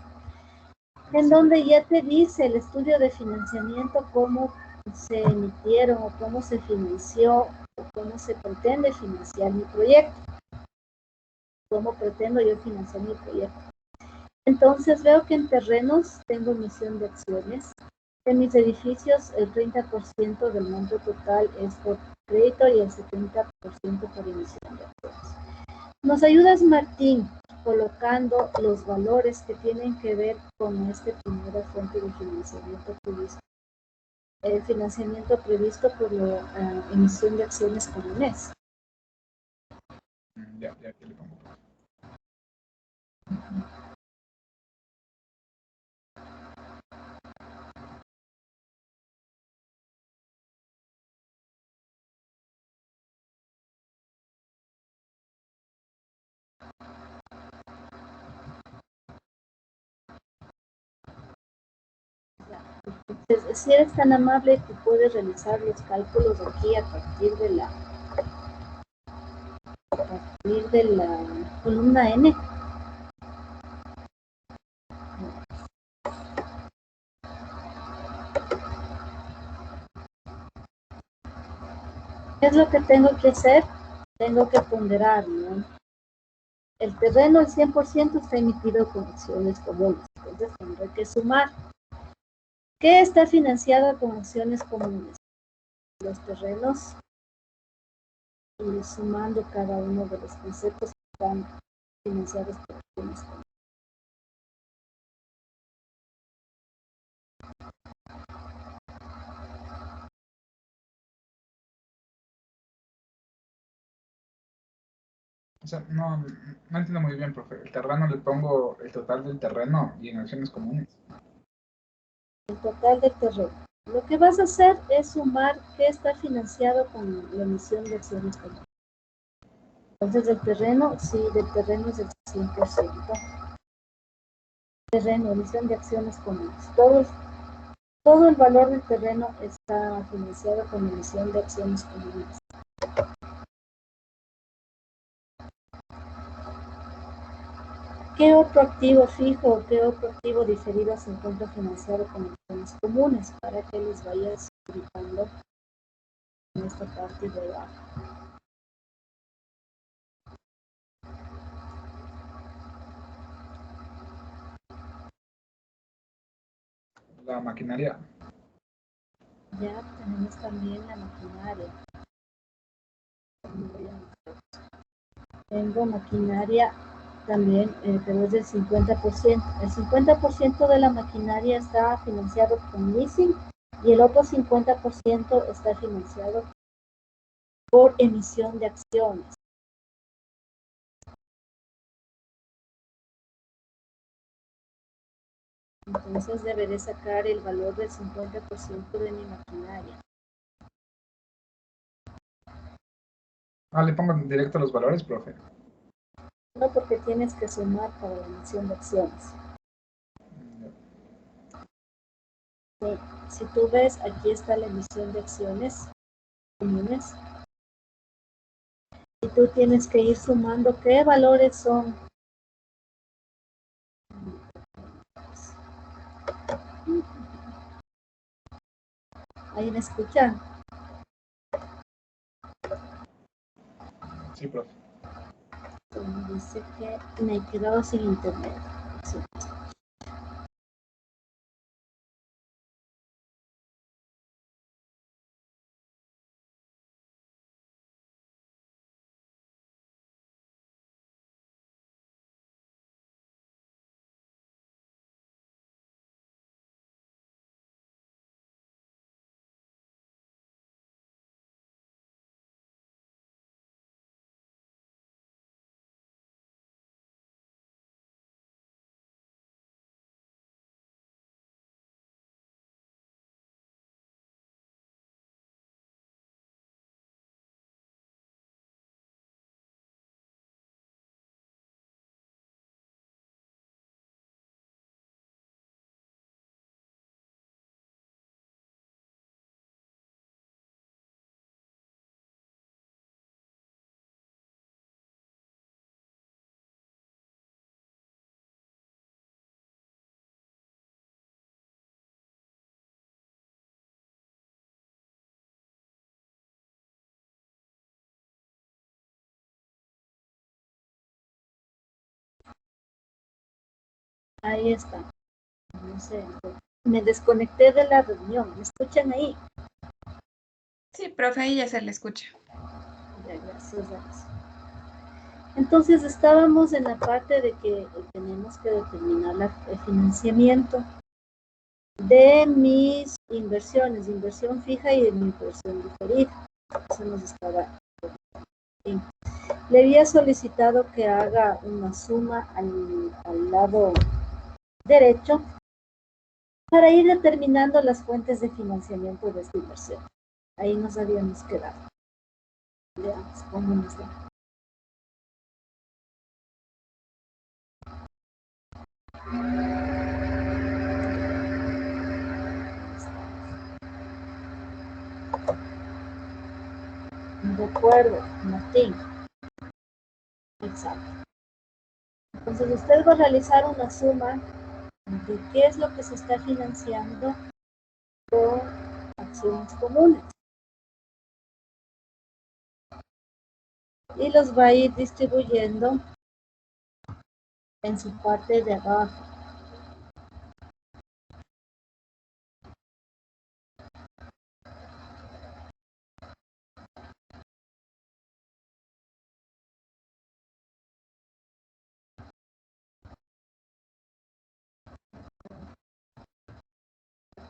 A: en donde ya te dice el estudio de financiamiento cómo se emitieron o cómo se financió o cómo se pretende financiar mi proyecto. Cómo pretendo yo financiar mi proyecto. Entonces veo que en terrenos tengo emisión de acciones. En mis edificios el 30% del monto total es por crédito y el 70% por emisión de acciones. ¿Nos ayudas, Martín, colocando los valores que tienen que ver con esta primera fuente de financiamiento previsto? El financiamiento previsto por la emisión de acciones comunes.
R: Ya aquí le pongo.
A: Entonces, si eres tan amable, tú puedes realizar los cálculos aquí a partir de la columna N. ¿Qué es lo que tengo que hacer? Tengo que ponderar, ¿no? El terreno, el 100% está emitido con acciones comunes. Entonces tendré que sumar. ¿Qué está financiado con acciones comunes? Los terrenos, y sumando cada uno de los conceptos que están financiados por acciones comunes.
R: O sea, no entiendo muy bien, profe. El terreno le pongo el total del terreno y en acciones comunes.
A: El total del terreno. Lo que vas a hacer es sumar qué está financiado con la emisión de acciones comunes. Entonces, del terreno, sí, del terreno es el 100%. Terreno, emisión de acciones comunes. Todo el valor del terreno está financiado con emisión de acciones comunes. ¿Qué otro activo fijo o qué otro activo diferido se encuentra financiado con acciones comunes? Para que les vayas ubicando en esta parte de abajo.
R: La maquinaria.
A: Ya tenemos también la maquinaria. Tengo maquinaria también, pero es del 50%. El 50% de la maquinaria está financiado con leasing y el otro 50% está financiado por emisión de acciones. Entonces deberé sacar el valor del 50% de mi maquinaria.
R: Le pongo directo los valores, profe.
A: No, porque tienes que sumar para la emisión de acciones. Sí, si tú ves, aquí está la emisión de acciones. comunes. Y tú tienes que ir sumando qué valores son. ¿Ahí me escuchan?
R: Sí, profe.
A: Dice que me he quedado sin internet. Sí. Ahí está. No sé, me desconecté de la reunión. ¿Me escuchan ahí?
K: Sí, profe, ahí ya se le escucha.
A: Ya, gracias, gracias. Entonces estábamos en la parte de que tenemos que determinar el financiamiento de mis inversiones, de inversión fija y de mi inversión diferida. Eso nos estaba. Le había solicitado que haga una suma al lado derecho para ir determinando las fuentes de financiamiento de esta inversión. Ahí nos habíamos quedado. Veamos cómo nos da. De acuerdo, Martín. Exacto. Entonces usted va a realizar una suma de qué es lo que se está financiando con acciones comunes. Y los va a ir distribuyendo en su parte de abajo.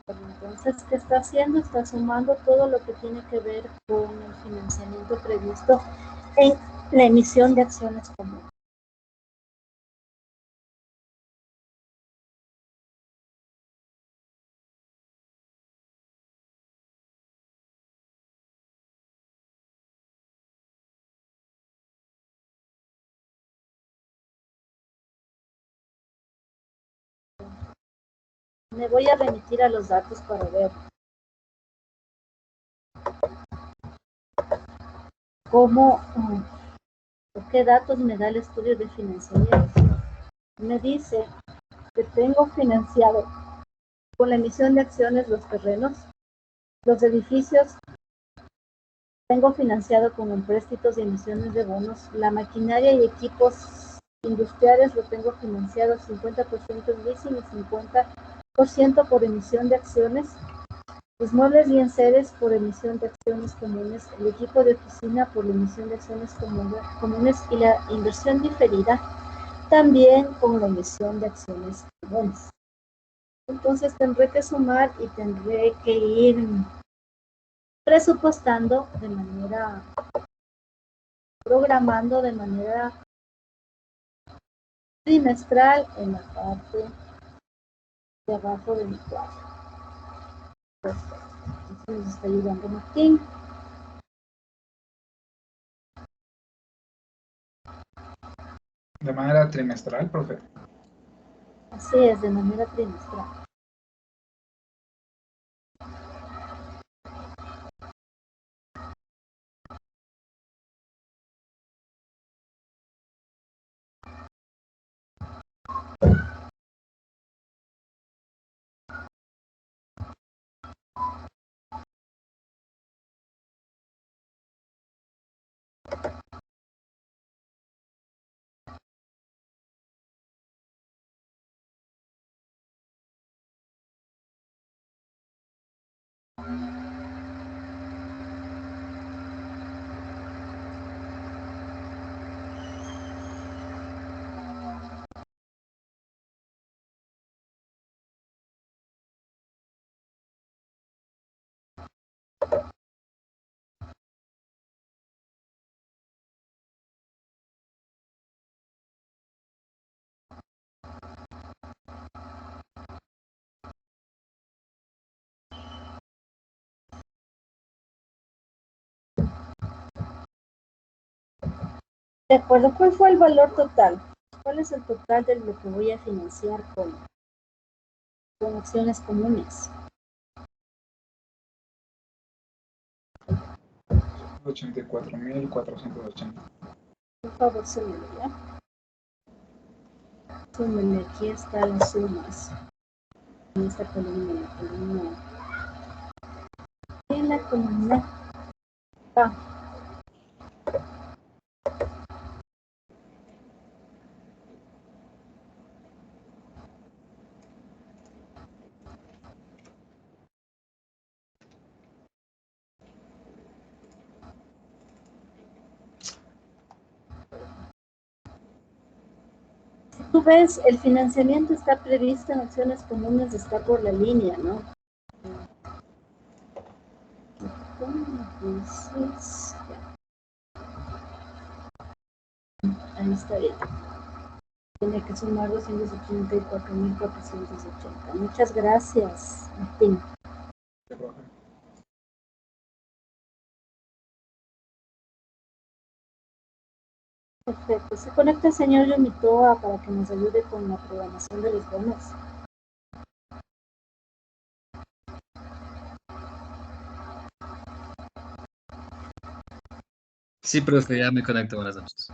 A: Entonces, ¿qué está haciendo? Está sumando todo lo que tiene que ver con el financiamiento previsto en la emisión de acciones comunes. Me voy a remitir a los datos para ver cómo o qué datos me da el estudio de financiamiento. Me dice que tengo financiado con la emisión de acciones los terrenos, los edificios, tengo financiado con empréstitos y emisiones de bonos, la maquinaria y equipos industriales lo tengo financiado 50% en leasing y 50% por emisión de acciones, los muebles y enseres por emisión de acciones comunes, el equipo de oficina por la emisión de acciones comunes y la inversión diferida también con la emisión de acciones comunes. Entonces tendré que sumar y tendré que ir presupuestando de manera, programando de manera trimestral en la parte de abajo de mi cuadro. Perfecto. Entonces nos está ayudando Martín.
R: De manera trimestral, profe.
A: Así es, de manera trimestral. De acuerdo, ¿cuál fue el valor total? ¿Cuál es el total de lo que voy a financiar con acciones comunes?
R: 84.480.
A: Por favor, súmele, ¿ya? Súmele, aquí están las sumas. En esta columna, en la columna A. Tú ves, el financiamiento está previsto en acciones comunes, está por la línea, ¿no? Entonces, ahí está bien. Tiene que sumar 284.480. Muchas gracias, Martín. Perfecto. Se conecta el señor Yomitoa para que nos ayude con la programación de los bonos.
S: Sí, profe, ya me conecto. Buenas noches.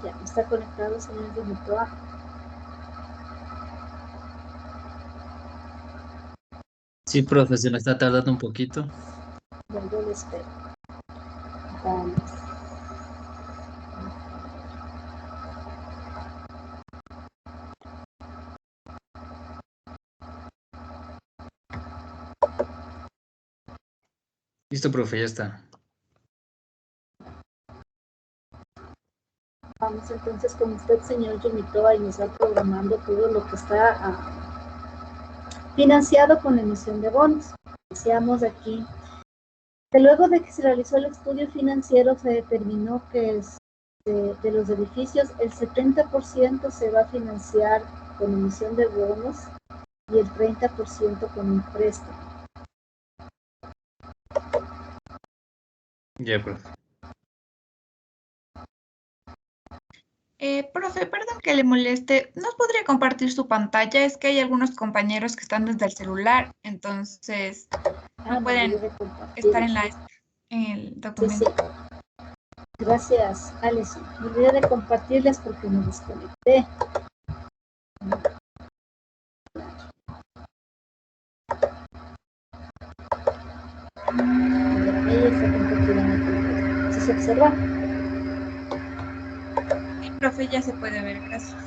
A: Ya, está conectado el señor Yomitoa.
S: Sí, profe, se me está tardando un poquito.
A: Bueno, yo le espero. Vamos.
S: Listo, profe, ya está.
A: Vamos entonces con usted, señor Yomitoa, y nos va programando todo lo que está financiado con la emisión de bonos. Decíamos aquí que luego de que se realizó el estudio financiero se determinó que de los edificios el 70% se va a financiar con emisión de bonos y el 30% con un préstamo.
S: Ya, profe.
K: Profe, perdón que le moleste. ¿Nos podría compartir su pantalla? Es que hay algunos compañeros que están desde el celular, entonces no pueden estar en el documento.
A: Sí, sí. Gracias, Alison. Me olvidé de compartirles porque me desconecté. Ahí está compartida en el computador. ¿Sí se observa?
K: Sí, profe, ya se puede ver, gracias.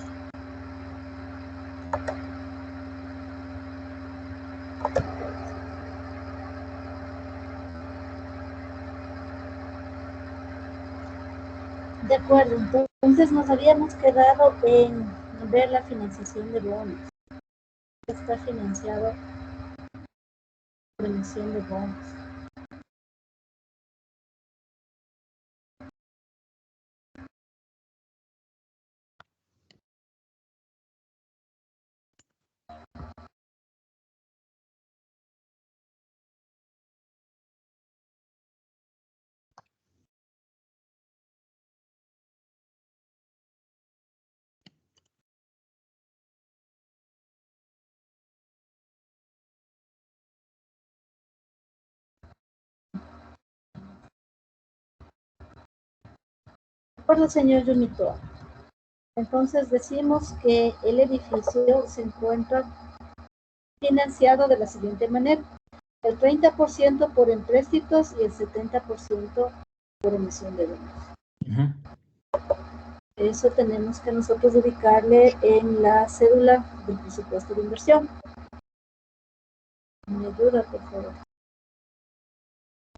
A: De acuerdo, entonces nos habíamos quedado en ver la financiación de bonos. Está financiado por emisión de bonos. De acuerdo, señor Yomitoa. Entonces decimos que el edificio se encuentra financiado de la siguiente manera: el 30% por empréstitos y el 70% por emisión de bonos. Eso tenemos que nosotros ubicarle en la cédula del presupuesto de inversión. ¿Me ayuda, por favor?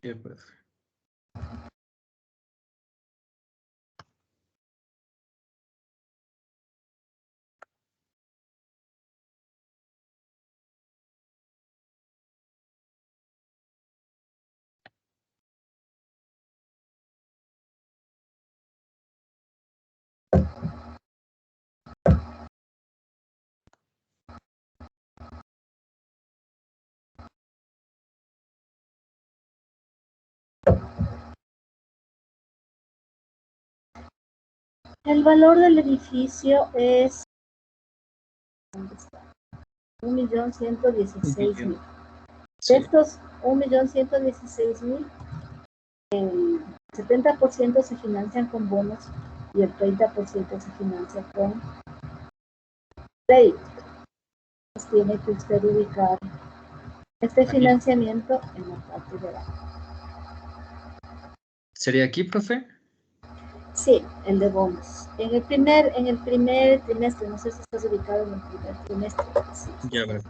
S: Sí, pues.
A: El valor del edificio es, ¿dónde está? 1.116.000. De estos 1.116.000, el 70% se financian con bonos y el 30% se financia con crédito. Pues tiene que usted ubicar este financiamiento en la parte de abajo.
S: ¿Sería aquí, profe?
A: Sí, el de bonos. En el primer trimestre, no sé si estás ubicado en el primer trimestre. Sí.
S: Ya veo.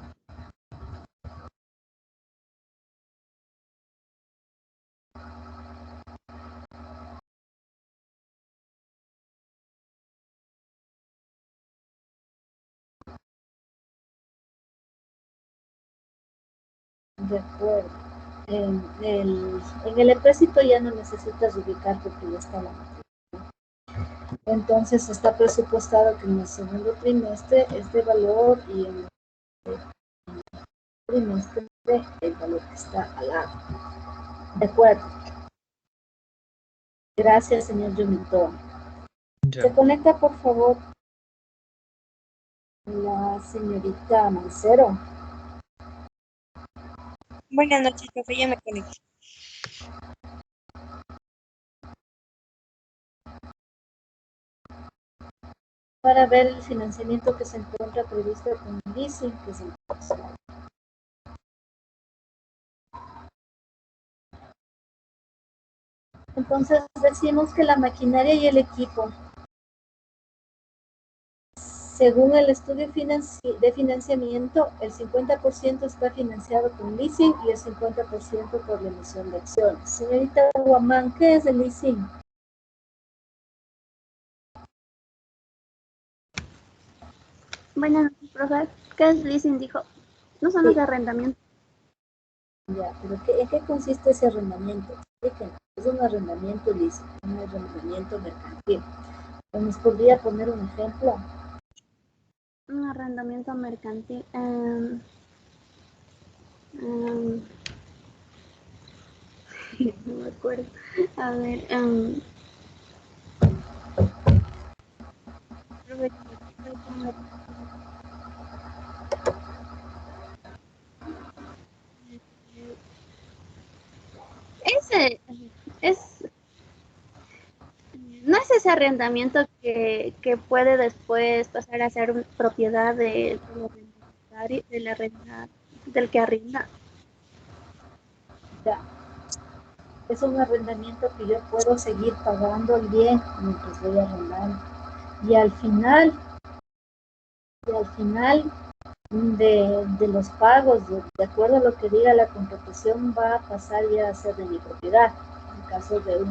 A: De acuerdo. En el empréstito ya no necesitas ubicar porque ya está la matrícula. Entonces está presupuestado que en el segundo trimestre este valor y en el trimestre el valor que está al lado. De acuerdo. Gracias, señor Yumito. Se conecta, por favor, la señorita Mancero.
T: Buenas noches, profe, ya me conecto.
A: Para ver el financiamiento que se encuentra previsto con el leasing, que es el próximo. Entonces decimos que la maquinaria y el equipo, según el estudio de financiamiento, el 50% está financiado con leasing y el 50% por la emisión de acciones. Señorita Guamán, ¿qué es el leasing?
U: Buenas noches, profe. ¿Qué es leasing? Dijo. No son los de arrendamiento.
A: Ya, pero ¿en qué consiste ese arrendamiento? Explíquenos. Es un arrendamiento leasing, un arrendamiento mercantil. ¿Nos podría poner un ejemplo?
U: Un arrendamiento mercantil. No me acuerdo. A ver. No es ese arrendamiento que puede después pasar a ser propiedad del que arrienda.
A: Ya. Es un arrendamiento que yo puedo seguir pagando el bien mientras voy arrendando. Y al final de los pagos, de acuerdo a lo que diga la contratación, va a pasar ya a ser de mi propiedad, en caso de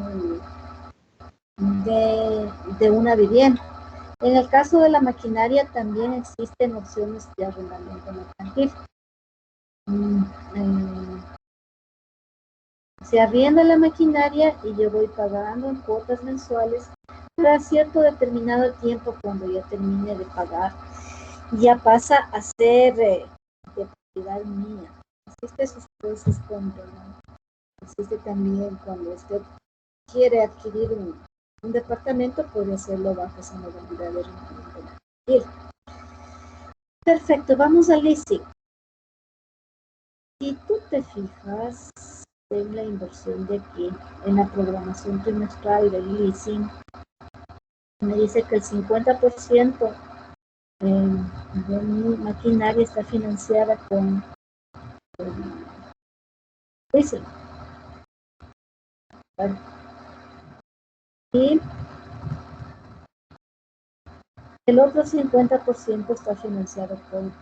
A: una vivienda. En el caso de la maquinaria también existen opciones de arrendamiento mercantil. Se arrienda la maquinaria y yo voy pagando en cuotas mensuales cada cierto determinado tiempo. Cuando ya termine de pagar, ya pasa a ser de propiedad mía. Existe sus pros y contras, ¿no? Existe también cuando usted quiere adquirir un departamento, puede hacerlo bajo esa modalidad de arrendamiento mercantil. Perfecto, vamos al leasing. Si tú te fijas en la inversión de aquí, en la programación trimestral del leasing, me dice que el 50% de mi maquinaria está financiada con leasing. Y El otro 50% está financiado por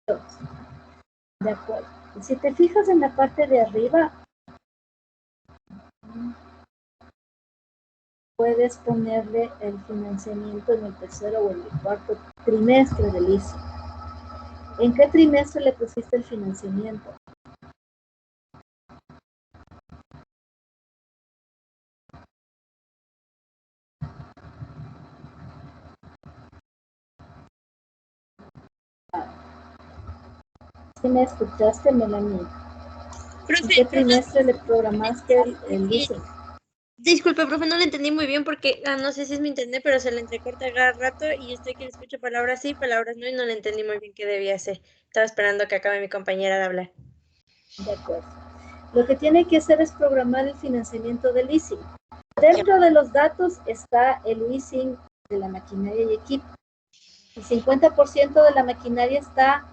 A: todos. De acuerdo. Si te fijas en la parte de arriba, puedes ponerle el financiamiento en el tercero o en el cuarto trimestre del ICE. ¿En qué trimestre le pusiste el financiamiento? ¿Sí me escuchaste, Melanie? ¿En qué trimestre le programaste el ICE?
T: Disculpe, profe, no le entendí muy bien porque no sé si es mi internet, pero se le entrecorta cada rato y estoy que le escucho palabras sí, palabras no, y no le entendí muy bien qué debía hacer. Estaba esperando que acabe mi compañera de hablar.
A: De acuerdo. Lo que tiene que hacer es programar el financiamiento del leasing. Dentro de los datos está el leasing de la maquinaria y equipo. El 50% de la maquinaria está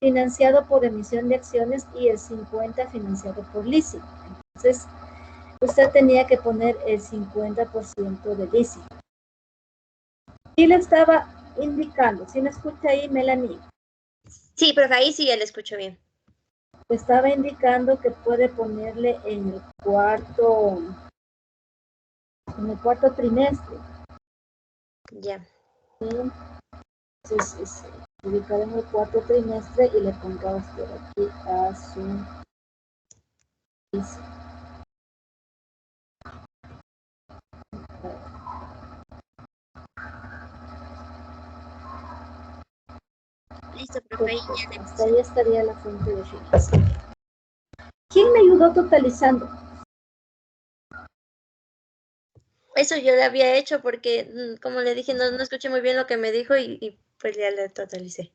A: financiado por emisión de acciones y el 50% financiado por leasing. Entonces, usted tenía que poner el 50% de leasing. Y le estaba indicando, ¿sí me escucha ahí, Melanie?
T: Sí, profe, ahí sí ya le escucho bien.
A: Le estaba indicando que puede ponerle en el cuarto trimestre.
T: Ya.
A: Entonces, ubicar en el cuarto trimestre y le ponga usted aquí a su ICE.
T: Listo, profe.
A: Hasta ahí estaría la fuente de financiación. ¿Quién me ayudó totalizando?
T: Eso yo le había hecho porque, como le dije, no escuché muy bien lo que me dijo y pues ya le totalicé.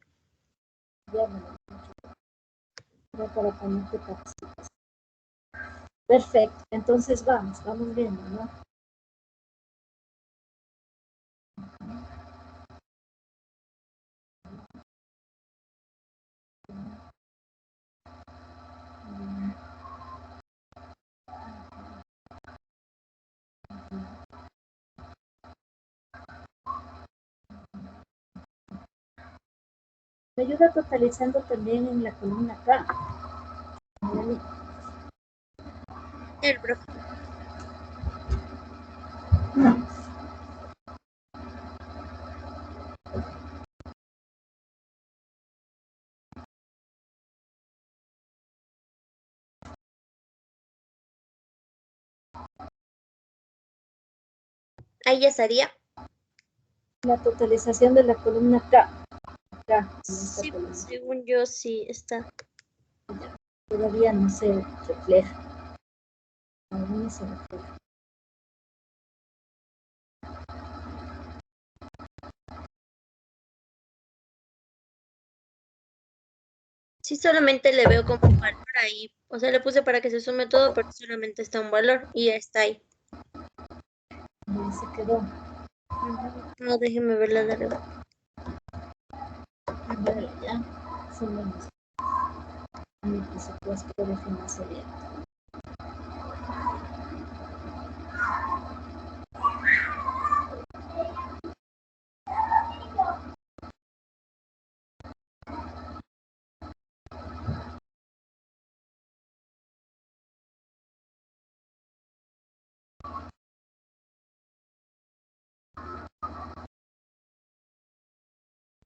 A: Ya me lo ya para ponerte participación. Perfecto, entonces vamos viendo, ¿no? Me ayuda totalizando también en la columna K.
T: El profe. Ahí ya estaría.
A: La totalización de la columna K.
T: Sí, según yo sí está.
A: Todavía no se refleja. Aún no se refleja.
T: Sí, solamente le veo como un valor ahí. O sea, le puse para que se sume todo, pero solamente está un valor y ya está ahí.
A: Ahí se quedó.
T: No, déjeme verla de arriba.
A: Vale, ya. Sumemos. Mi presupuesto de financiamiento.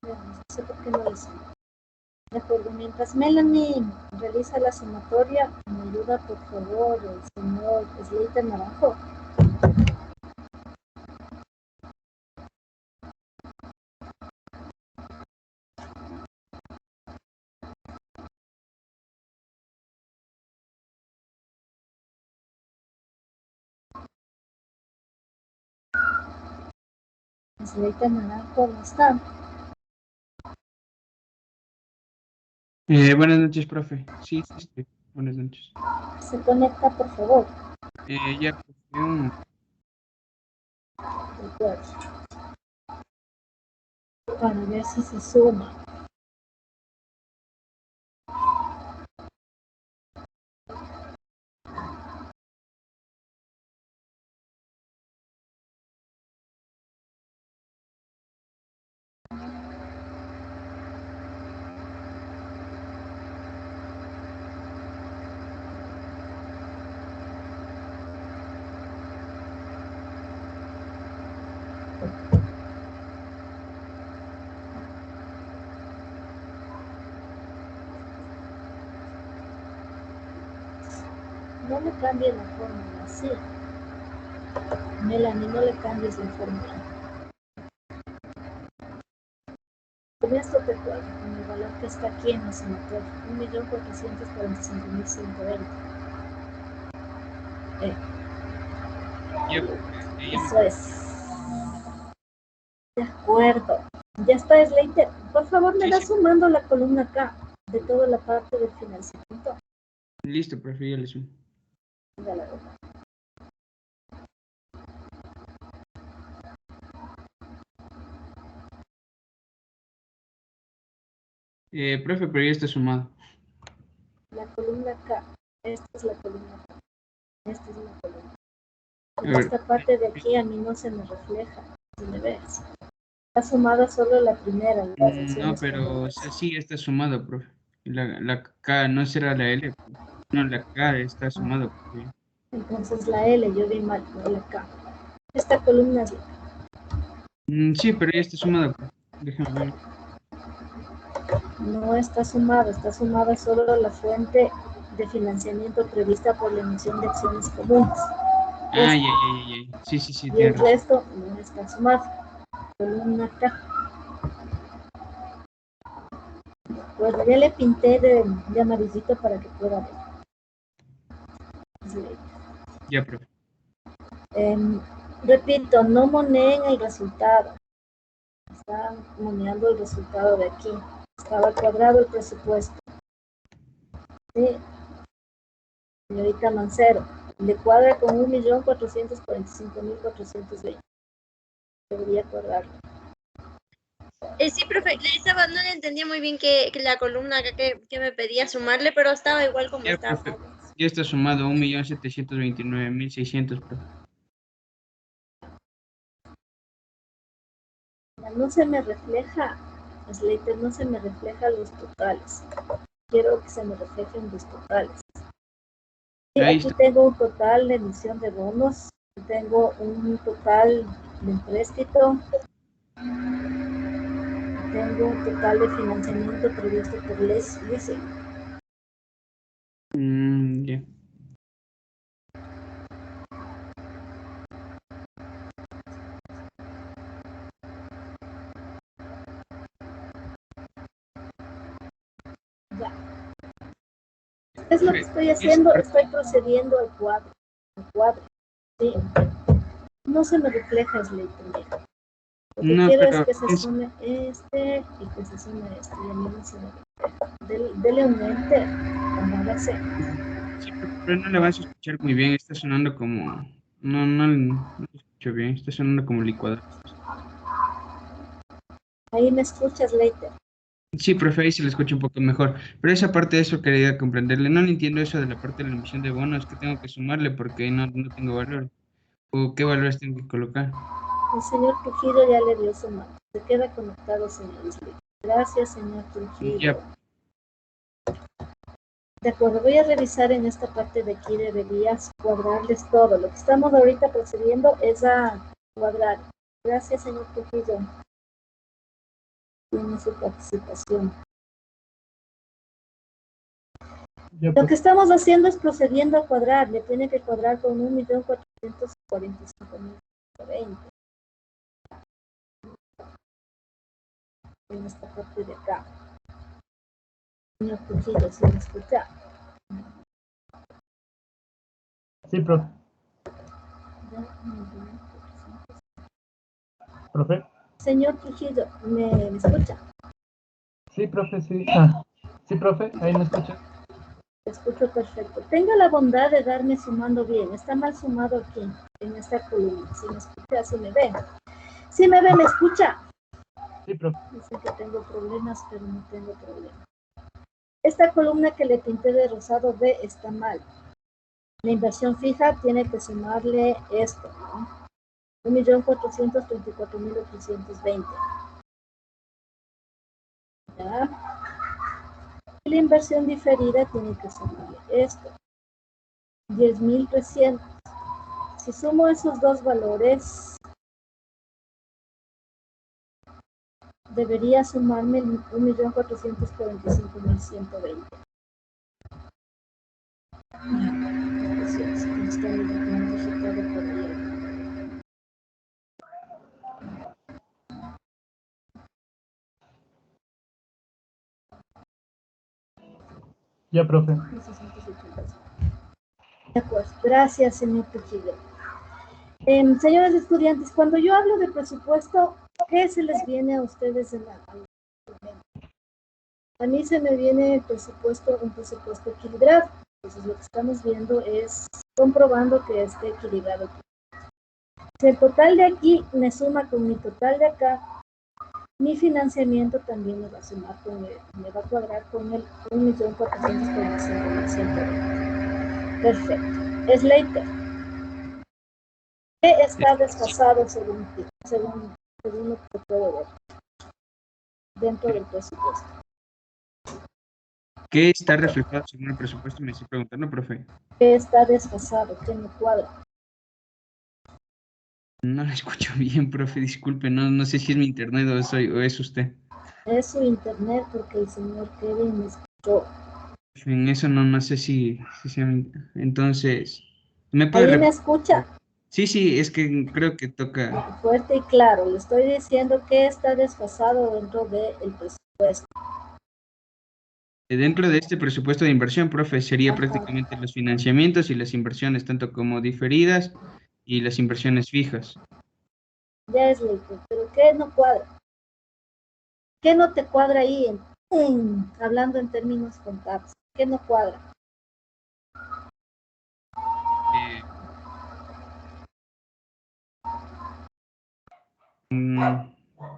A: No sé por qué no lo sumo. De acuerdo, mientras Melanie realiza la sumatoria, me ayuda por favor el señor Slater Naranjo. Slater Naranjo no está.
C: Buenas noches, profe. Sí, sí. Buenas noches.
A: Se conecta, por favor.
C: Ya, profe,
A: De acuerdo. Para ver si se suma. No le cambien la fórmula, sí. Melanie, no le cambies la fórmula. Con esto te cuadro, con el valor que está aquí en la sumatoria, 1.445.120. Eso es. De acuerdo. Ya está, Slater. Por favor, me das sumando la columna acá, de toda la parte del financiamiento.
C: Listo, profe, ya le sumo.
A: Dale.
C: Profe, pero ya está sumado.
A: La columna acá. Esta es la columna acá. Esta es la columna.
C: A
A: En
C: ver.
A: esta parte de aquí a mí no se me refleja. Si me ves. Está sumada solo la primera.
C: No, pero sí está sumado, profe. La K no será la L. No, la K está sumado, profe.
A: Entonces la L, yo vi mal, no la K. Esta columna es la K.
C: Sí, pero ya está sumado, profe. Déjame ver.
A: No está sumada solo la fuente de financiamiento prevista por la emisión de acciones comunes.
C: Ya. Sí,
A: Y el
C: tiene razón.
A: resto no está sumado. Columna K. Pues ya le pinté de amarillito para que pueda ver. Sí.
C: Ya, profe.
A: Repito, no moneen el resultado. Están moneando el resultado de aquí. Estaba cuadrado el presupuesto. Sí. Señorita Mancero, le cuadra con 1.445.420. Debería cuadrarlo.
T: Sí, profe, no le entendía muy bien que la columna acá que me pedía sumarle, pero estaba igual como
C: Ya,
T: estaba.
C: profe. Ya está sumado 1.729.600, profe.
A: No se me refleja, Slater, no se me refleja los totales. Quiero que se me reflejen los totales. Sí, aquí tengo un total de emisión de bonos, tengo un total de empréstito, tengo un total de financiamiento previsto por leasing.
C: Ya.
A: Ya. Es lo que estoy haciendo, estoy procediendo al cuadro. Sí. No se me refleja, Slater. Lo que quiero es que se sume este y que se sume este. Y a mí no se me refleja. Dele un enter. Póngase.
C: Sí, pero no le vas a escuchar muy bien. Está sonando como... No lo escucho bien. Está sonando como licuado.
A: Ahí me escuchas, Slater.
C: Sí, profe, ahí se le escucha un poco mejor. Pero esa parte de eso quería comprenderle. No le entiendo eso de la parte de la emisión de bonos que tengo que sumarle porque no tengo valor. ¿O qué valores tengo que colocar?
A: El señor Trujillo ya le dio su mano. Se queda conectado, señor Slater. Gracias, señor Trujillo.
C: Ya.
A: De acuerdo, voy a revisar en esta parte de aquí, deberías cuadrarles todo. Lo que estamos ahorita procediendo es a cuadrar. Gracias, señor Trujillo. Tiene su participación. Lo que estamos haciendo es procediendo a cuadrar. Le tiene que cuadrar con 1.445.020. En esta parte de acá. Señor Trujillo, ¿sí me escucha?
I: Sí, profe. ¿Profe?
A: Señor Trujillo, ¿me escucha?
I: Sí, profe, sí. Sí, profe, ahí me escucha.
A: Te escucho perfecto. Tenga la bondad de darme sumando bien. Está mal sumado aquí, en esta columna. Si me escucha, si me ve. Si me ve, ¿me escucha?
I: Sí, profe.
A: Dicen que tengo problemas, pero no tengo problemas. Esta columna que le pinté de rosado B está mal. La inversión fija tiene que sumarle esto, ¿no? 1.434.820. ¿Ya? Y la inversión diferida tiene que sumarle esto. 10.300. Si sumo esos dos valores, debería sumarme 1.445.120.
I: Ya, profe.
A: De acuerdo, gracias, señor Trujillo. Señores estudiantes, cuando yo hablo de presupuesto, ¿qué se les viene a ustedes en la mente? A mí se me viene un presupuesto equilibrado. Entonces lo que estamos viendo es comprobando que esté equilibrado. Si el total de aquí me suma con mi total de acá, mi financiamiento también me va a sumar me va a cuadrar con el 1.445.120. Perfecto. Slater, ¿qué está desfasado según ti? Según lo que puedo ver dentro del presupuesto?
C: ¿Qué está reflejado según el presupuesto? Me estoy preguntando, profe.
A: ¿Qué está desfasado? ¿Qué no cuadra?
C: No la escucho bien, profe, disculpe, no sé si es mi internet o es usted.
A: Es su internet porque el señor Kevin me escuchó.
C: En eso no sé si sea entonces, ¿me puede
A: ¿Ahí me
C: repetir?
A: escucha?
C: Sí, es que creo que toca.
A: Fuerte y claro, le estoy diciendo que está desfasado dentro del presupuesto.
C: Dentro de este presupuesto de inversión, profe, sería
A: Ajá.
C: prácticamente los financiamientos y las inversiones, tanto como diferidas y las inversiones fijas.
A: Ya es lento, pero ¿qué no cuadra? ¿Qué no te cuadra ahí hablando en términos contables? ¿Qué no cuadra?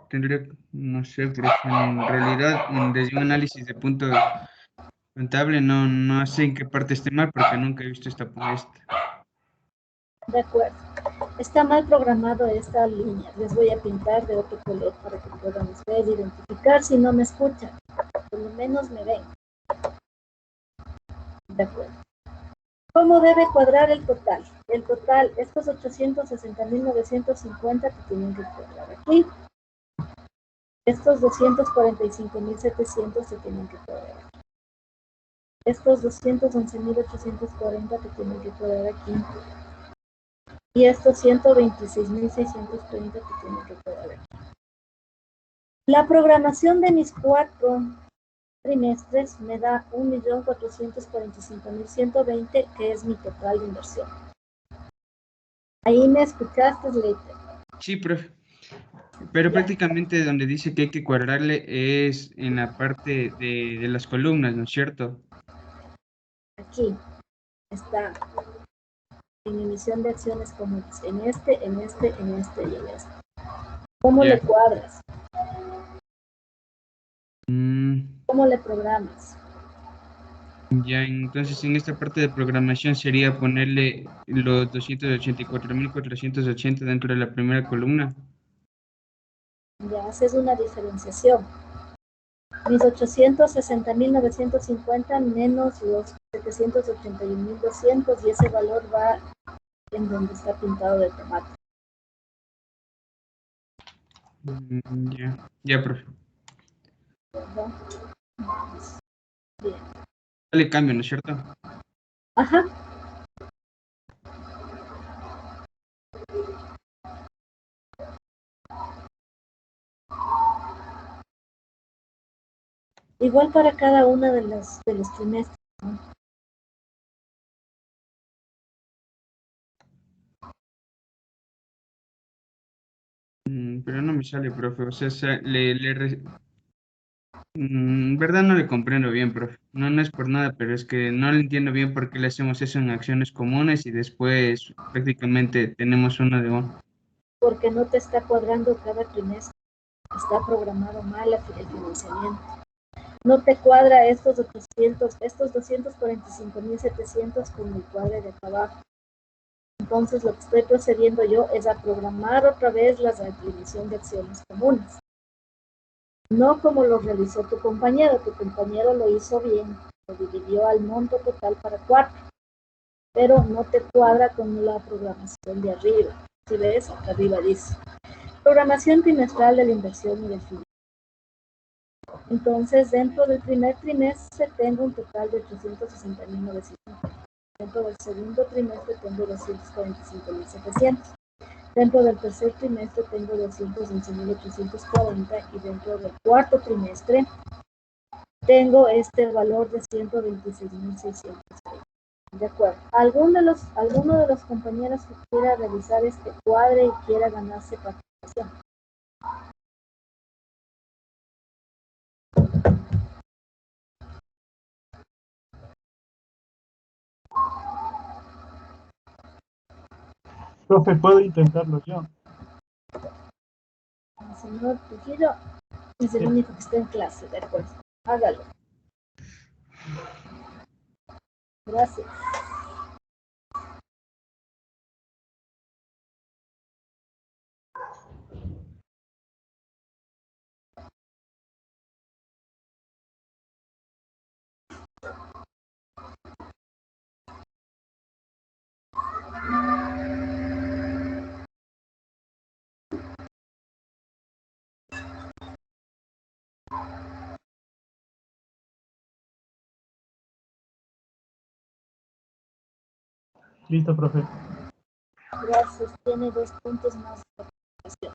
C: Tendría, no sé, profe, en realidad, desde un análisis de punto contable, no sé en qué parte esté mal, porque nunca he visto esta.
A: De acuerdo. Está mal programado esta línea. Les voy a pintar de otro color para que puedan ustedes identificar si no me escuchan. Por lo menos me ven. De acuerdo. ¿Cómo debe cuadrar el total? El total, estos 860.950 que tienen que cuadrar aquí. Estos 245.700 que tienen que cuadrar aquí. Estos 211.840 que tienen que cuadrar aquí. Y estos 126.630 que tienen que cuadrar aquí. La programación de mis 4 trimestres me da 1.445.120, que es mi total de inversión. Ahí me escuchaste, Slater.
C: Sí, profe. Pero prácticamente donde dice que hay que cuadrarle es en la parte de las columnas, ¿no es cierto?
A: Aquí está en emisión de acciones comunes, en este y en este. ¿Cómo le cuadras? ¿Cómo le programas?
C: Ya, entonces en esta parte de programación sería ponerle los 284.480 dentro de la primera columna.
A: Ya haces una diferenciación. Mis 860.950 menos los 781.200 y ese valor va en donde está pintado de tomate.
C: Ya, profe.
A: ¿Verdad? Bien.
C: Dale cambio, ¿no es cierto?
A: Ajá. Igual para cada una de los trimestres, ¿no?
C: Pero no me sale, profe. O sea, verdad no le comprendo bien, profe. No es por nada, pero es que no le entiendo bien por qué le hacemos eso en acciones comunes y después prácticamente tenemos una de uno.
A: Porque no te está cuadrando cada trimestre. Está programado mal el financiamiento. No te cuadra estos 245.700 con el cuadre de acá abajo. Entonces lo que estoy procediendo yo es a programar otra vez la adquisición de acciones comunes. No como lo realizó tu compañero lo hizo bien, lo dividió al monto total para 4, pero no te cuadra con la programación de arriba. Si ves, acá arriba dice, programación trimestral de la inversión y del financiamiento. Entonces, dentro del primer trimestre tengo un total de 860.950. Dentro del segundo trimestre tengo 245.700. Dentro del tercer trimestre tengo 211.840 y dentro del cuarto trimestre tengo este valor de 126.600. De acuerdo. ¿Alguno de los compañeros que quiera realizar este cuadre y quiera ganarse participación?
I: Profe, puedo intentarlo yo.
A: El señor Trujillo es el único que está en clase, de acuerdo. Hágalo. Gracias.
I: Listo, profe.
A: Gracias. Tiene 2 puntos más de participación.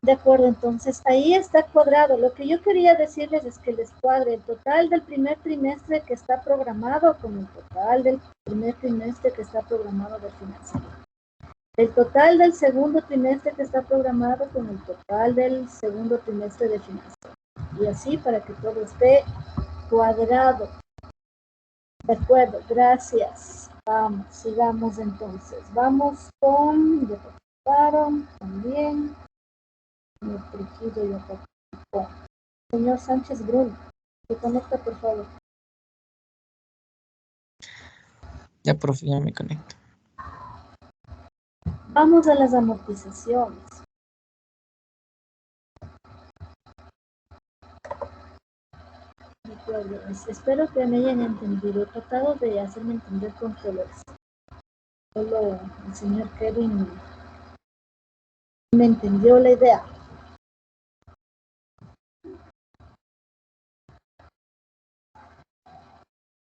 A: De acuerdo, entonces ahí está cuadrado. Lo que yo quería decirles es que les cuadre el total del primer trimestre que está programado con el total del primer trimestre que está programado del financiamiento. El total del segundo trimestre que está programado con el total del segundo trimestre de financiamiento. Y así para que todo esté cuadrado. De acuerdo, gracias. Vamos, sigamos entonces. Vamos con... Ya participaron también. Señor Trujillo ya participó. Señor Sánchez Bruno, se conecta por favor.
B: Ya, profe, ya me conecto.
A: Vamos a las amortizaciones. Espero que me hayan entendido. He tratado de hacerme entender con colores. Solo el señor Kevin me entendió la idea.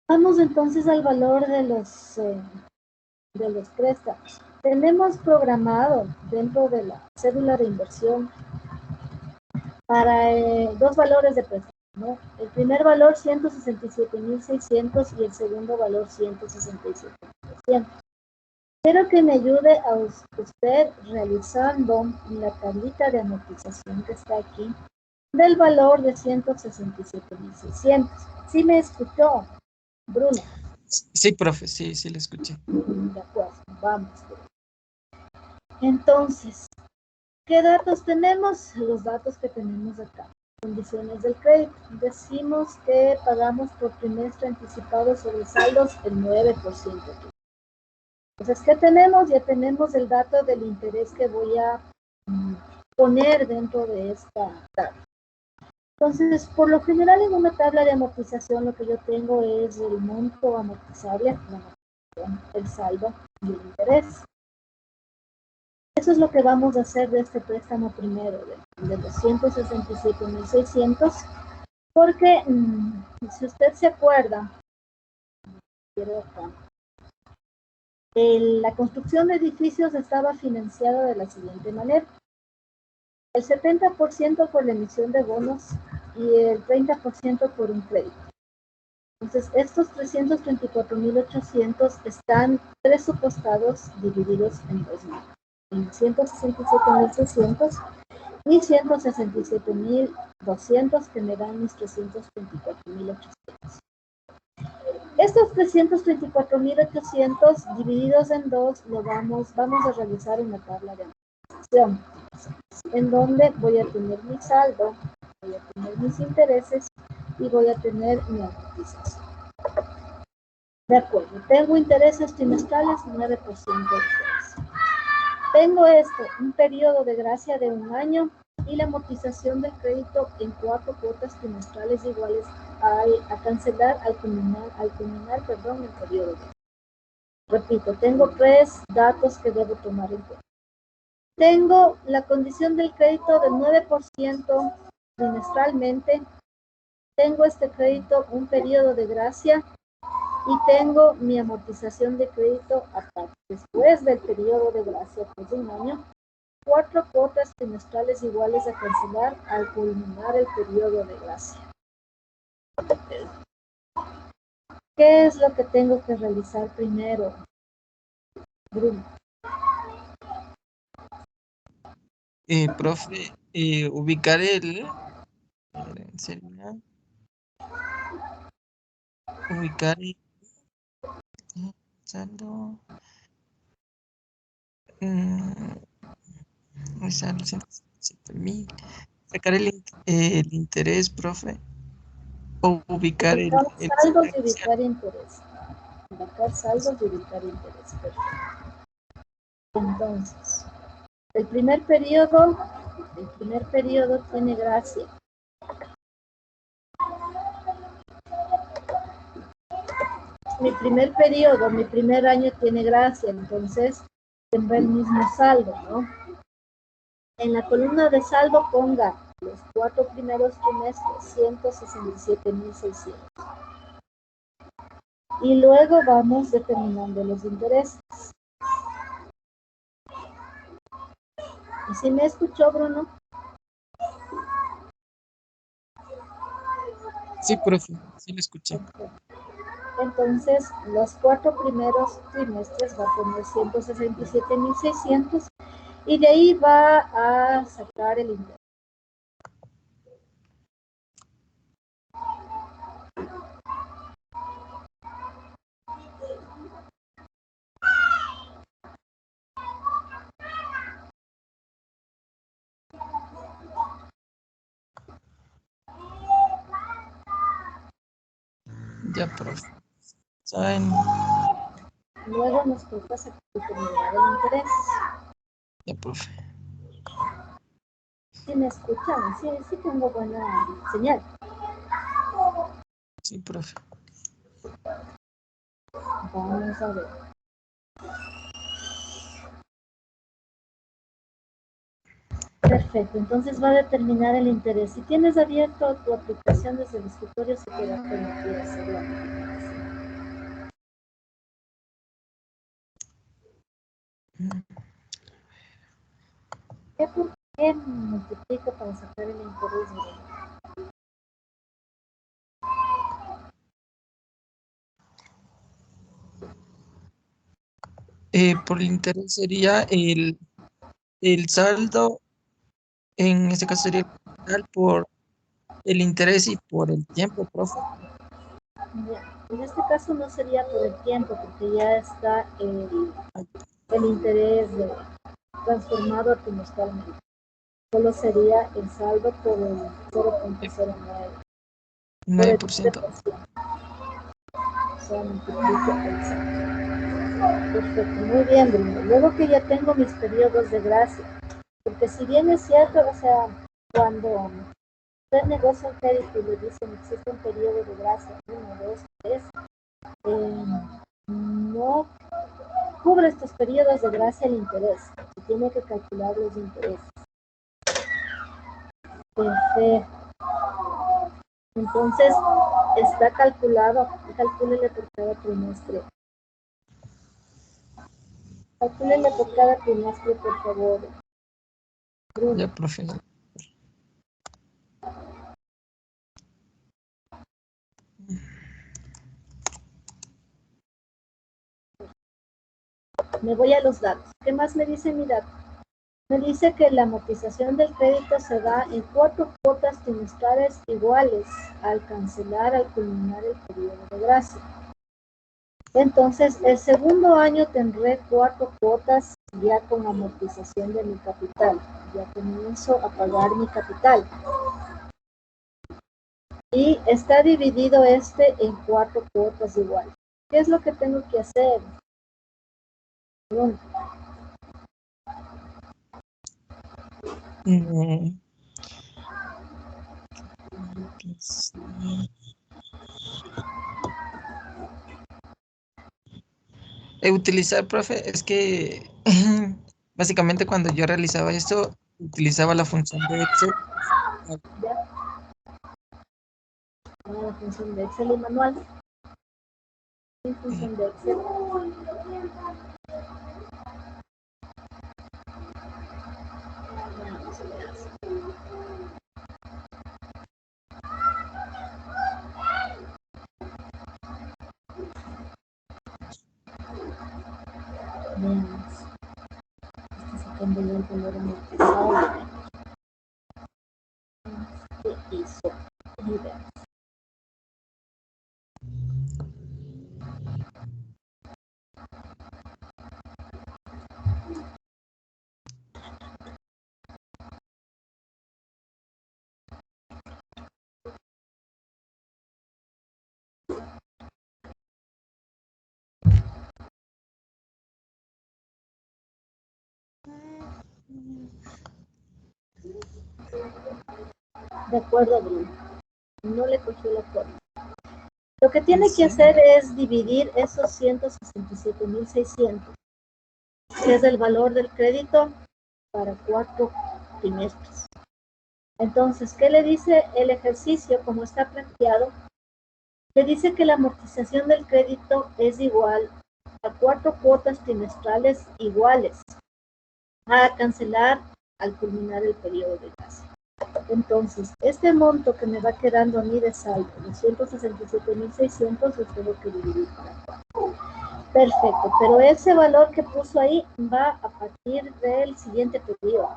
A: Vamos entonces al valor de los préstamos. Tenemos programado dentro de la cédula de inversión para 2 valores de préstamo, ¿no? El primer valor 167.600 y el segundo valor 167.200. Quiero que me ayude a usted realizando la tablita de amortización que está aquí del valor de 167.600. ¿Sí me escuchó, Bruno?
B: Sí, profe, sí, sí le escuché.
A: De acuerdo, vamos. Entonces, ¿qué datos tenemos? Los datos que tenemos acá. Condiciones del crédito. Decimos que pagamos por trimestre anticipado sobre saldos el 9%. Entonces, ¿qué tenemos? Ya tenemos el dato del interés que voy a poner dentro de esta tabla. Entonces, por lo general en una tabla de amortización lo que yo tengo es el monto amortizable, el saldo y el interés. Eso es lo que vamos a hacer de este préstamo primero, de los 167.600, porque si usted se acuerda, la construcción de edificios estaba financiada de la siguiente manera. El 70% por la emisión de bonos y el 30% por un crédito. Entonces, estos 334.800 están presupuestados divididos en 2.000. En 167.600 y 167.200 que me dan mis 334.800. Estos 334.800 divididos en 2 lo vamos a realizar en la tabla de amortización, en donde voy a tener mi saldo, voy a tener mis intereses y voy a tener mi amortización. De acuerdo, tengo intereses trimestrales 9% de interés. Tengo un periodo de gracia de 1 año y la amortización del crédito en 4 cuotas trimestrales iguales a cancelar al culminar el periodo. Repito, tengo 3 datos que debo tomar en cuenta. Tengo la condición del crédito del 9% trimestralmente. Tengo este crédito un periodo de gracia Y tengo mi amortización de crédito hasta después del periodo de gracia, pues de un año, 4 cuotas trimestrales iguales a cancelar al culminar el periodo de gracia. ¿Qué es lo que tengo que realizar primero, Bruno?
B: Profe, ubicar sería ubicar el saldo. Saldo 107.000. Sacar el interés, profe. O ubicar el
A: saldos y ubicar interés. Ubicar saldos y ubicar interés. Perfecto. Entonces, el primer periodo tiene gracia. Mi primer año tiene gracia, entonces tendrá el mismo saldo, ¿no? En la columna de saldo ponga los 4 primeros trimestres, 167.600. Y luego vamos determinando los intereses. ¿Y si me escuchó, Bruno?
B: Sí, profe, sí lo escuché.
A: Entonces, los 4 primeros trimestres va a poner 167.600 y de ahí va a sacar el interés.
B: Ya, profe. ¿Saben?
A: Luego nos toca determinar el interés.
B: Ya, profe.
A: ¿Sí me escuchan? Sí tengo buena señal.
B: Sí, profe.
A: Vamos a ver. Perfecto, entonces va a determinar el interés. Si tienes abierto tu aplicación desde el escritorio, se te va a permitir hacer la aplicación. ¿Qué multiplica para sacar el interés?
B: Por el interés sería el saldo, en este caso sería el capital por el interés y por el tiempo, profe.
A: En este caso no sería por el tiempo, porque ya está el interés transformado trimestralmente. Solo sería el saldo por el 0.09.
B: 9%.
A: Perfecto, muy bien, Bruno. Luego que ya tengo mis periodos de gracia, porque si bien es cierto, o sea, cuando usted negocia un crédito y le dicen existe un periodo de gracia, 1, 2, 3, no cubre estos periodos de gracia el interés, se tiene que calcular los intereses. Perfecto. Entonces, está calculado, calcúlele por cada trimestre. Calcúlele por cada trimestre, por favor.
B: Ya, profe.
A: Me voy a los datos. ¿Qué más me dice mi dato? Me dice que la amortización del crédito se da en 4 cuotas trimestrales iguales al cancelar, al culminar el periodo de gracia. Entonces, el segundo año tendré 4 cuotas ya con amortización de mi capital. Ya comienzo a pagar mi capital. Y está dividido en 4 cuotas iguales. ¿Qué es lo que tengo que hacer? Bueno.
B: Utilizar, profe, es que básicamente cuando yo realizaba esto, utilizaba la función de Excel.
A: La función de Excel y manual. en función de Excel. Veamos. Está sacando ya el valor amortizable. ¿Qué hizo? Y veamos. De acuerdo, Bruno. No le cogió la forma. Lo que tiene que hacer es dividir esos 167.600, que es el valor del crédito para 4 trimestres. Entonces, ¿qué le dice el ejercicio como está planteado? Le dice que la amortización del crédito es igual a 4 cuotas trimestrales iguales a cancelar al culminar el periodo de gracia. Entonces, este monto que me va quedando a mí de saldo, 267.600, lo tengo que dividir por 4. Perfecto, pero ese valor que puso ahí va a partir del siguiente periodo.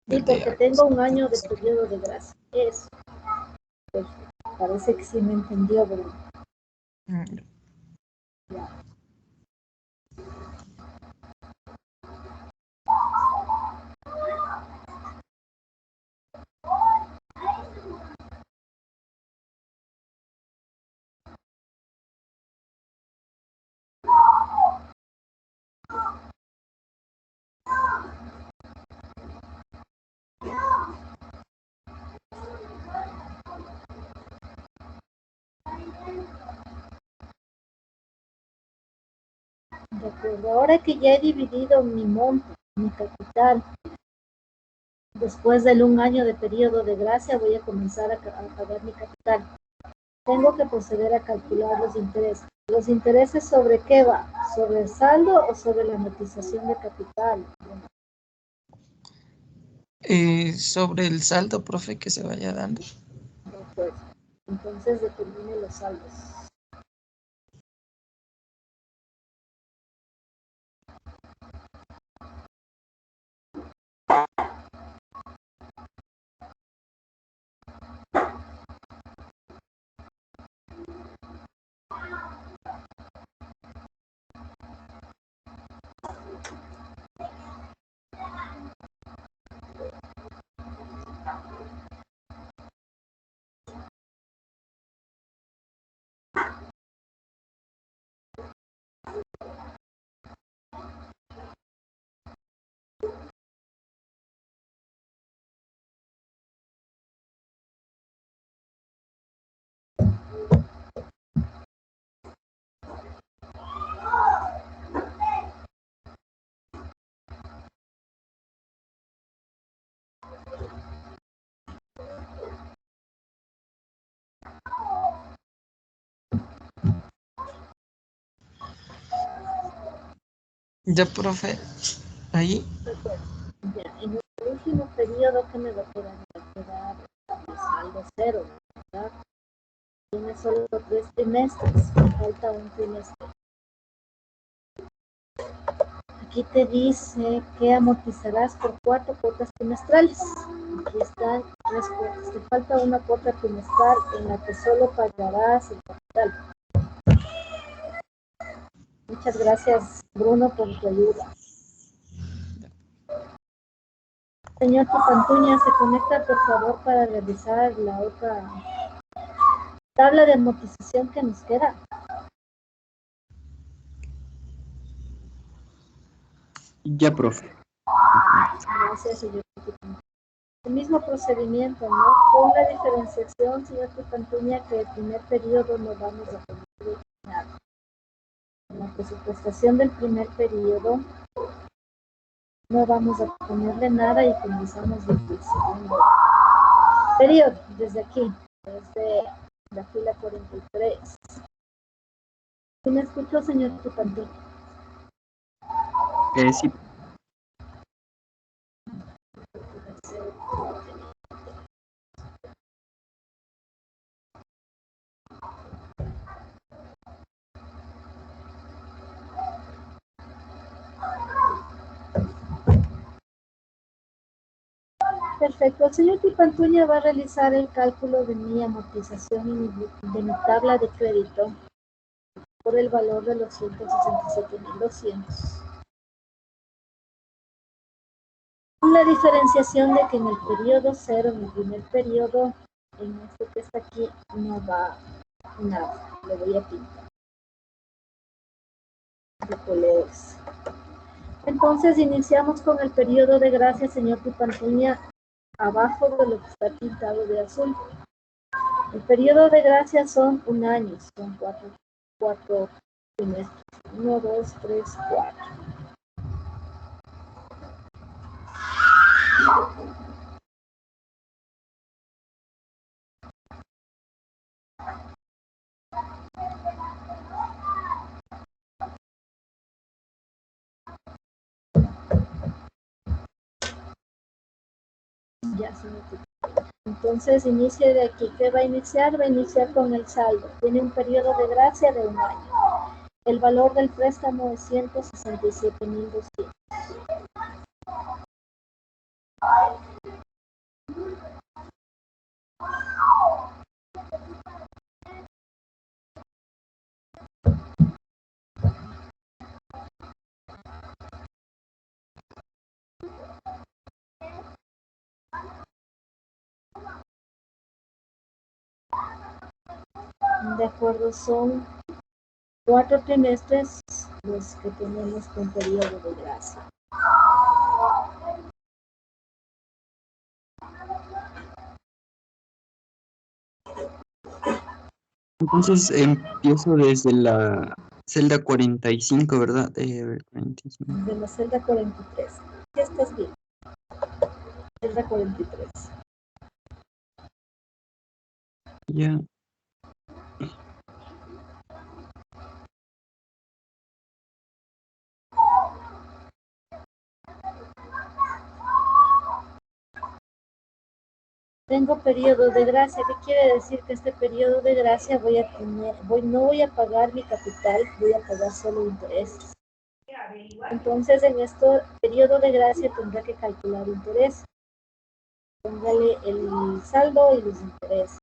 A: Sí, porque tengo un año de periodo de gracia. Eso. Perfecto. Parece que sí me entendió, Bruno. Ya. De acuerdo, ahora que ya he dividido mi monto, mi capital, después del 1 año de periodo de gracia voy a comenzar a pagar mi capital. Tengo que proceder a calcular los intereses. ¿Los intereses sobre qué va? ¿Sobre el saldo o sobre la amortización de capital?
B: Sobre el saldo, profe, que se vaya dando.
A: Pues, entonces determine los saldos.
B: Ya, profe, ahí.
A: Ya, en el último periodo que me va a quedar, el saldo cero, ¿verdad? Tiene solo 3 trimestres, me falta un trimestre. Aquí te dice que amortizarás por 4 cuotas trimestrales. Aquí están 3 cuotas. Te falta una cuota trimestral en la que solo pagarás el capital. Muchas gracias, Bruno, por tu ayuda. Señor Tupantuña, se conecta por favor para revisar la otra tabla de amortización que nos queda.
H: Ya, profe.
A: Gracias, señor Tupantuña. El mismo procedimiento, ¿no? Con la diferenciación, señor Tupantuña, que el primer periodo no vamos a poner nada. En la presupuestación del primer periodo no vamos a ponerle nada y comenzamos desde el segundo periodo, desde aquí, desde la fila 43. ¿Sí me escuchó, señor Tupanto?
H: Sí.
A: Perfecto. El señor Tipantuña va a realizar el cálculo de mi amortización y de mi tabla de crédito por el valor de los 167.200. La diferenciación de que en el periodo 0, en el primer periodo, en este que está aquí, no va nada. Le voy a pintar de colores. Entonces iniciamos con el periodo de gracia, señor Tipantuña, abajo de lo que está pintado de azul. El periodo de gracia son un año, son cuatro trimestres. 1, 2, 3, 4. Ya se me quitó. Entonces inicie de aquí. ¿Qué va a iniciar? Va a iniciar con el saldo. Tiene un periodo de gracia de un año. El valor del préstamo es 167.200. De acuerdo, son 4 trimestres los que tenemos con periodo de gracia.
H: Entonces empiezo desde la celda 45, ¿verdad? A ver, 45.
A: De la celda 43. ¿Qué estás viendo? Celda 43.
H: Ya.
A: Tengo periodo de gracia. ¿Qué quiere decir? Que este periodo de gracia voy a tener, no voy a pagar mi capital, voy a pagar solo intereses. Entonces, en este periodo de gracia tendrá que calcular interés. Póngale el saldo y los intereses.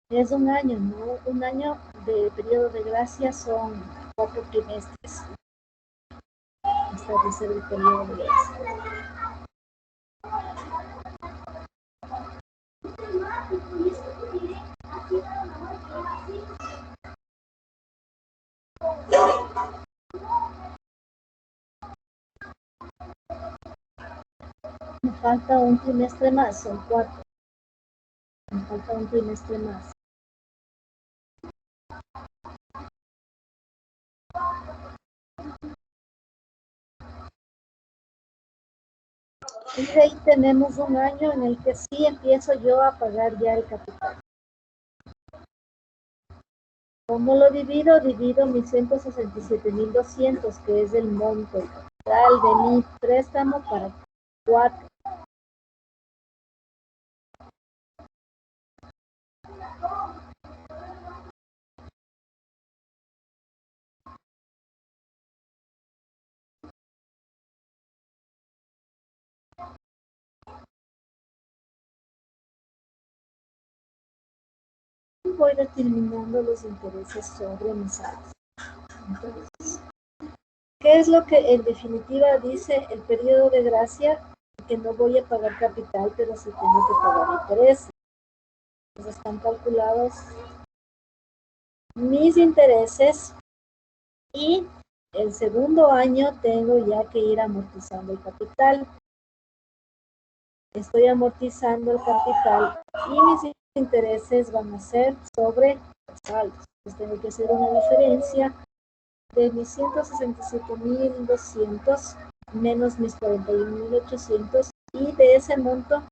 A: Es un año, ¿no? Un año de periodo de gracia son 4 trimestres. Establecer el periodo de gracia. Me falta un trimestre más, son 4. Me falta un trimestre más. Y de ahí tenemos un año en el que sí empiezo yo a pagar ya el capital. ¿Cómo lo divido? Divido mis 167.200, que es el monto total de mi préstamo para 4. Voy determinando los intereses sobre mis saldos. Entonces, ¿qué es lo que en definitiva dice el periodo de gracia? Que no voy a pagar capital, pero sí tengo que pagar intereses. Entonces están calculados mis intereses y el segundo año tengo ya que ir amortizando el capital. Estoy amortizando el capital y mis intereses van a ser sobre los saldos. Entonces tengo que hacer una diferencia de mis 167.200 menos mis 41.800 y de ese monto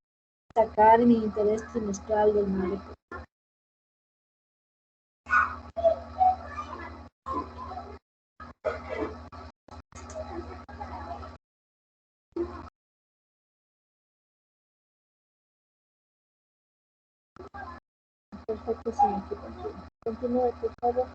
A: sacar mi interés trimestral del 9%. Perfecto, señor. Continúe, por favor.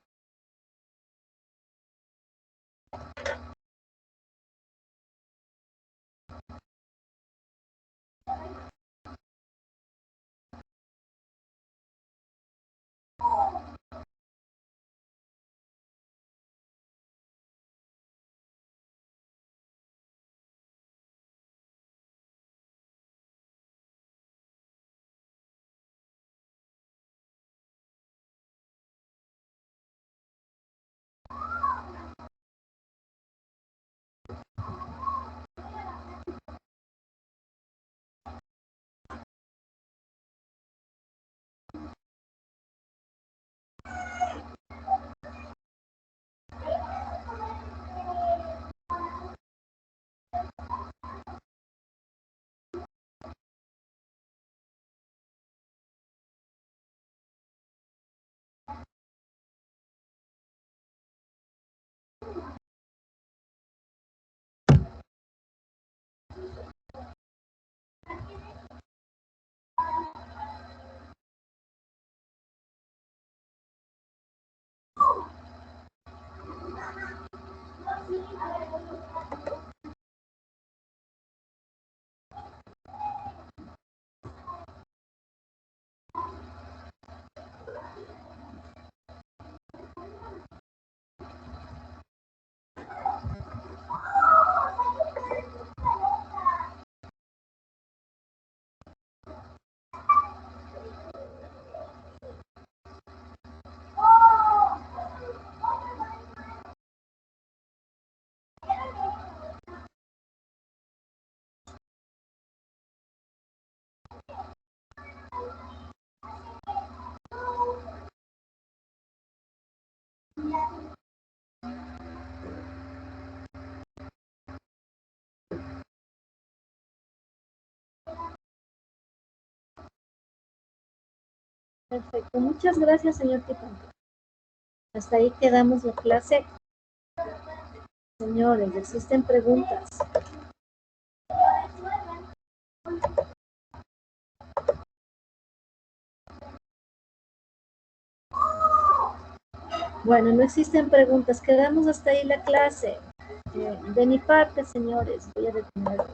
A: Perfecto, muchas gracias, señor Tipón. Hasta ahí quedamos la clase. Señores, ¿existen preguntas? Bueno, no existen preguntas. Quedamos hasta ahí la clase. De mi parte, señores, voy a detener.